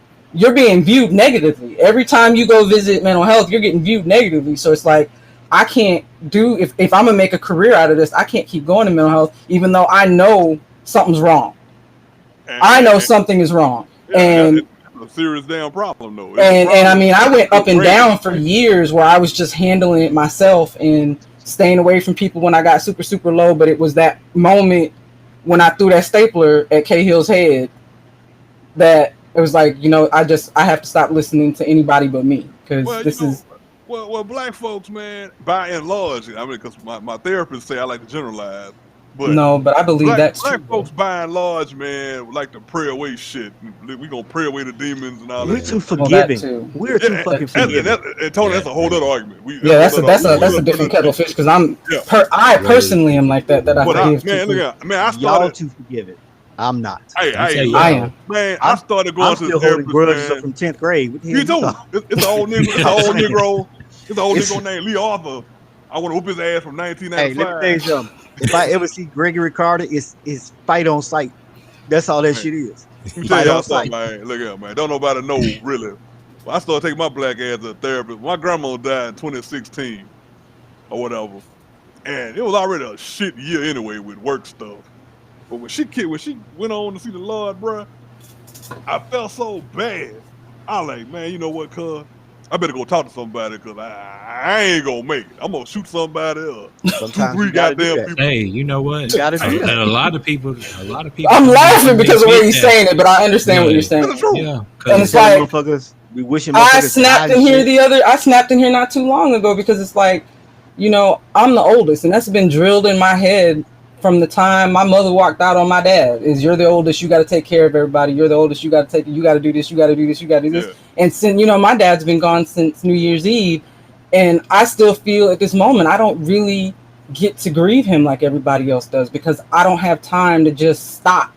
viewed negatively. Every time you go visit mental health, you're getting viewed negatively. So it's like, I can't do, if I'm gonna make a career out of this, I can't keep going to mental health, even though I know something's wrong. I know something is wrong. And it's a serious damn problem though. And I mean, I went up and down for years where I was just handling it myself and staying away from people when I got super, super low. But it was that moment when I threw that stapler at Cahill's head that it was like, you know, I have to stop listening to anybody but me, because Well, black folks, man, by and large, I mean, because my therapist say I like to generalize, but I believe black true, folks, by and large, man, like to pray away shit. We gonna pray away the demons and all that. We're too forgiving. We're too fucking forgiving. And Tony, that's a whole other argument. That's a different kettle of fish, because I personally am like that. I forgive. I started, y'all too forgiving. I'm not. I am. Man, I started going to the therapist, grudges from 10th grade. What the hell you too. It's an old nigga. It's an old nigga named Lee Arthur. I want to whoop his ass from 1995. Hey, let me tell you something. If I ever see Gregory Carter, it's fight on sight. That's all that shit is. Let me tell y'all something, man. Look at man. Don't nobody know really. Well, I started taking my black ass to a therapist. My grandma died in 2016 or whatever, and it was already a shit year anyway with work stuff. But when she went on to see the Lord, bruh, I felt so bad. I like, man, you know what, cuz? I better go talk to somebody because I ain't gonna make it. I'm gonna shoot somebody else. Sometimes you gotta do that. Hey, you know what? You gotta do that. A lot of people. I'm laughing because of where you're saying it, but I understand what you're saying. Yeah, and it's like, motherfuckers, we wishing. I snapped in here not too long ago because it's like, you know, I'm the oldest, and that's been drilled in my head from the time my mother walked out on my dad. Is you're the oldest, you got to take care of everybody. You're the oldest, you got to do this, you got to do this, you got to do this. Yeah. And since, you know, my dad's been gone since New Year's Eve, and I still feel at this moment I don't really get to grieve him like everybody else does, because I don't have time to just stop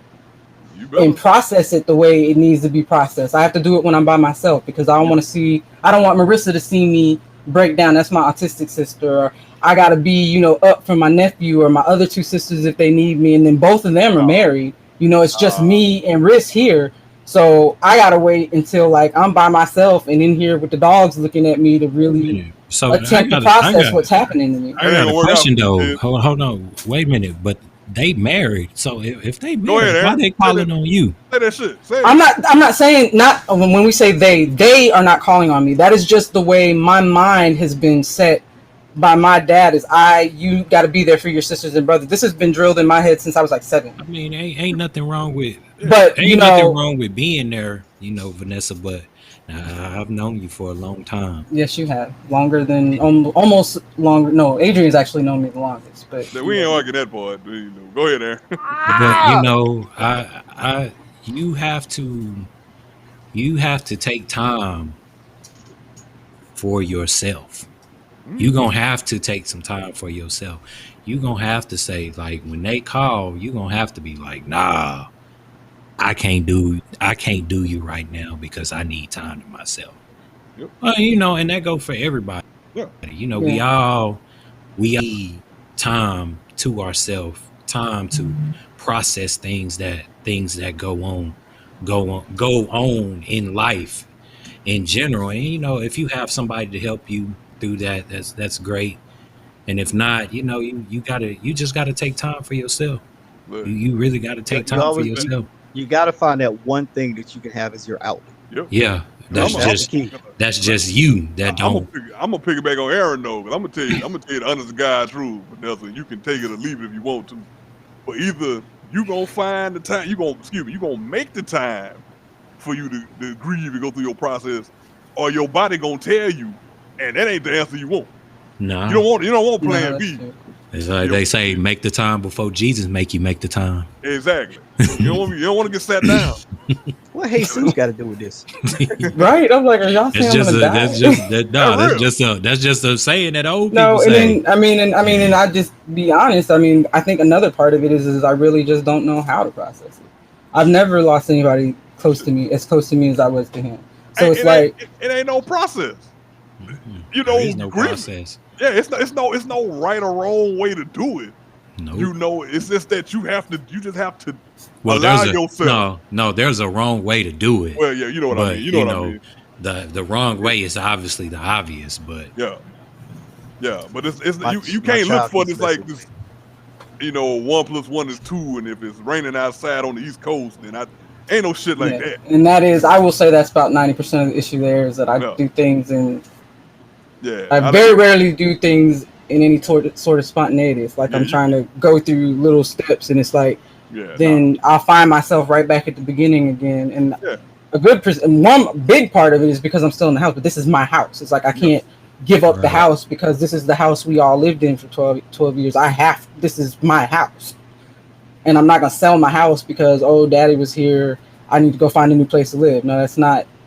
and process it the way it needs to be processed. I have to do it when I'm by myself, because I don't want Marissa to see me break down. That's my autistic sister. Or I gotta be, you know, up for my nephew or my other two sisters if they need me, and then both of them are married. You know, it's just me and Riss here, so I gotta wait until like I'm by myself and in here with the dogs looking at me to really attempt to process what's happening to me. I got a question though. Hold on, wait a minute. But they married, so if they married, why they calling on you? Say that shit. I'm not saying, not when we say they are not calling on me. That is just the way my mind has been set by my dad. Is you got to be there for your sisters and brothers. This has been drilled in my head since I was like 7. I mean, ain't nothing wrong with, nothing wrong with being there, you know, Vanessa. But I've known you for a long time. Yes, you have, longer than almost longer. No, Adrian's actually known me the longest. But we ain't arguing that part. You know, go ahead there. But you know, you have to take time for yourself. You're going to have to take some time for yourself. You're going to have to say, like, when they call, you're going to have to be like, nah, I can't do you right now because I need time to myself. Yep. And that go for everybody. Yeah. We need time to ourselves, time to process things that go on in life in general. And if you have somebody to help you through that, that's great. And if not, you just gotta take time for yourself. Look, You really gotta take You time for always yourself. you got to find that one thing that you can have as your outlet. yep. Yeah, that's I'm just key. that's just you that I'm don't. gonna piggyback on Aaron though, because I'm gonna tell you the honest to God truth, Vanessa. You can take it or leave it if you want to, but either you gonna find the time, you gonna make the time for you to grieve and go through your process, or your body gonna tell you, and that ain't the answer you want. Nah, You don't want plan No, B. that's true. it's like they say, make the time before Jesus make the time. Exactly. You don't want to get sat down. What Jesus got to do with this? Right? I'm like, are y'all saying I'm gonna die? That's just a saying that old No, people and say. then and I just be honest. I mean, I think another part of it is I really just don't know how to process it. I've never lost anybody as close to me as I was to him. So it's like it ain't no process. You know, There is no grief. process. Yeah, it's no right or wrong way to do it. Nope. It's just that you just have to Well, allow yourself. No, there's a wrong way to do it. Well, yeah, you know what I mean. You know what I mean. The wrong way is obviously the obvious, but Yeah, but you My can't look child for keeps this like messing this. 1 + 1 is 2, and if it's raining outside on the East Coast, then ain't no shit like that. And that is, I will say that's about 90% of the issue. There is that I do things and I very rarely do things in any sort of spontaneity. It's like I'm trying to go through little steps, and it's like I'll find myself right back at the beginning again. And one big part of it is because I'm still in the house, but this is my house. It's like I can't give up the house because this is the house we all lived in for 12 years. This is my house. And I'm not going to sell my house because, daddy was here. I need to go find a new place to live. No,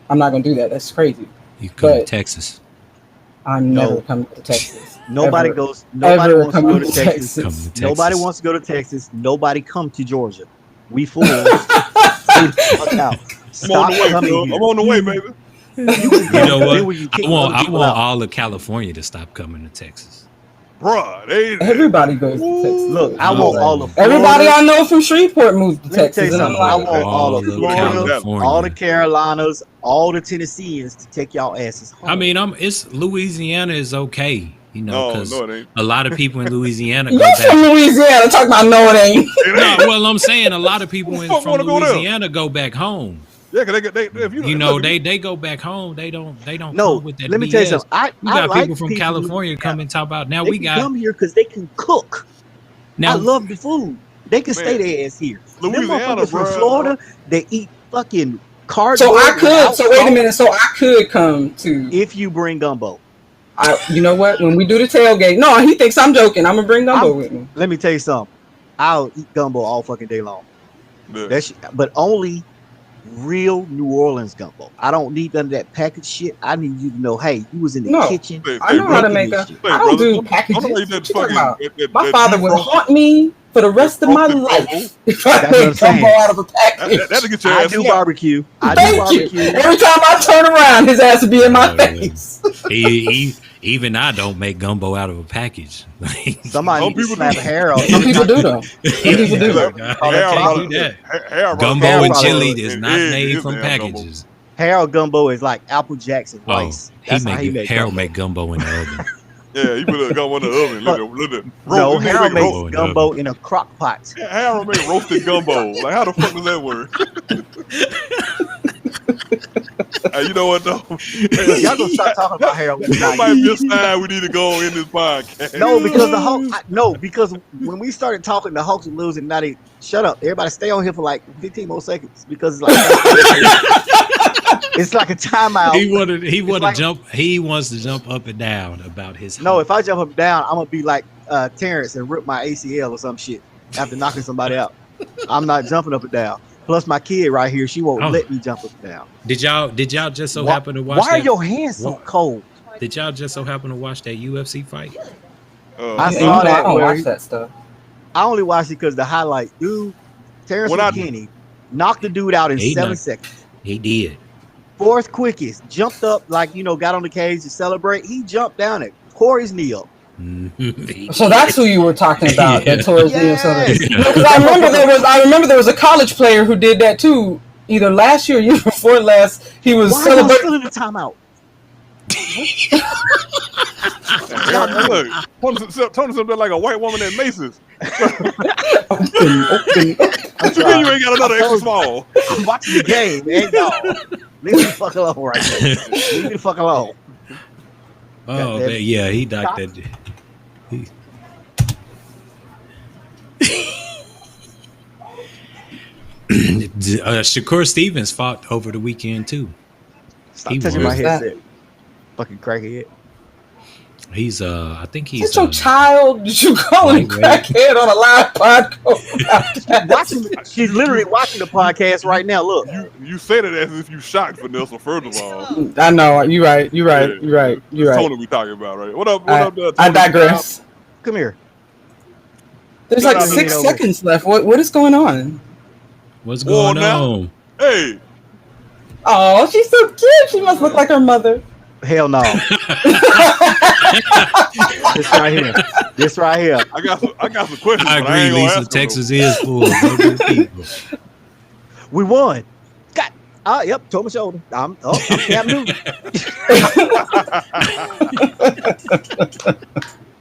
I'm not going to do that. That's crazy. You come to Texas. I'm never coming to Texas. Nobody ever, wants to go to Texas. Texas. Nobody wants to go to Texas. Nobody come to Georgia. We fools. Fuck out. Stop coming here. I'm on the way, baby. You know what? I want all of California to stop coming to Texas. Bruh, everybody goes to Texas. Look, I want all of Florida. Everybody I know from Shreveport moved to Texas. And I want all of Florida, all the Carolinas, all the Tennesseans to take y'all asses home. I mean, it's Louisiana is okay, because a lot of people in Louisiana go back. From Louisiana, talking about no, it ain't. No, well, I'm saying a lot of people from Louisiana go back home. Yeah, because they go back home. They don't come with that. Let me BS. tell you something. I got like people from California come and talk about now. They come here because they can cook. Now, I love the food. They can stay their ass here. Louisiana, from Florida, they eat fucking cardboard. So I could. So wait a minute. So I could come to if you bring gumbo. You know what? When we do the tailgate, no, he thinks I'm joking. I'm gonna bring gumbo with me. Let me tell you something. I'll eat gumbo all fucking day long. But only real New Orleans gumbo. I don't need none of that packaged shit. I need you to know, hey, you was in the kitchen. I know how to make I don't do packages. My father would haunt me for the rest of my life if I made gumbo out of a package. That'll get your I ass do barbecue. Thank you. Every time I turn around, his ass would be in my face. Even I don't make gumbo out of a package. Somebody needs to slap Harold. Some people do though. Some people do that. Gumbo and chili is not made from packages. Harold gumbo is like Apple Jackson rice. Harold make gumbo in the oven. Yeah, you put a gumbo in the oven. No, Harold makes gumbo in a crock pot. Harold make roasted gumbo. Like, how the fuck does that work? You know what though? Y'all gonna stop talking about Harold. That might be a sign we need to go in this podcast. No, because when we started talking, the Hawks were losing. Now they shut up. Everybody stay on here for like 15 more seconds because it's like it's like a timeout. He wants to jump up and down about his. No, if I jump up and down, I'm gonna be like Terrence and rip my ACL or some shit after knocking somebody out. I'm not jumping up and down. Plus, my kid right here, she won't let me jump up and down. Did y'all just so happen to watch? Why are your hands so cold? Did y'all just so happen to watch that UFC fight? I saw that. I don't watch that stuff. I only watched it because the highlights. Dude, Terrence McKinney Knocked the dude out in He 7 knocked- seconds. He did. Fourth quickest, jumped up like got on the cage to celebrate. He jumped down it, tore his knee up. He So did. that's who you were talking about. Yeah. That Torres Yes. Because I remember there was a college player who did that too. Either last year or year before last, he was Why are y'all celebrating. still in the timeout? Look, Tony's up there like a white woman at Macy's. Open. What you mean you ain't got another extra small? I'm watching the game, man. No. Leave me the fuck alone right now. Leave me the fuck alone. Oh Goddamn. man, yeah, he knocked that. He, Shakur Stevens fought over the weekend too. Stop He touching was. my headset. Fucking crackhead. He's I think Is he's your child? Did you call him lightweight. crackhead on a live podcast? She's literally watching the podcast right now. Look. You said it as if you shocked Vanessa. First of all, I know. You're right. It's You're right. Tony we talking about, right? What up? What up? Tony? I digress. Come here. There's Get like out of 6 here. seconds left. What is going on? What's Well, going now- on? Hey, Oh, she's so cute. She must look like her mother. Hell no. This right here. This right here. I got some questions. I but agree, ain't gonna Lisa. ask them, Texas is full of ugly people. We won. Got yep, toe my shoulder. I'm Cam Newton.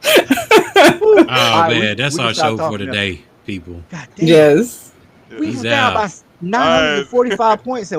Oh right, man, that's we our can stop show for talking now. today, people. God damn. Yes. though. We He's was down out. by 945 points and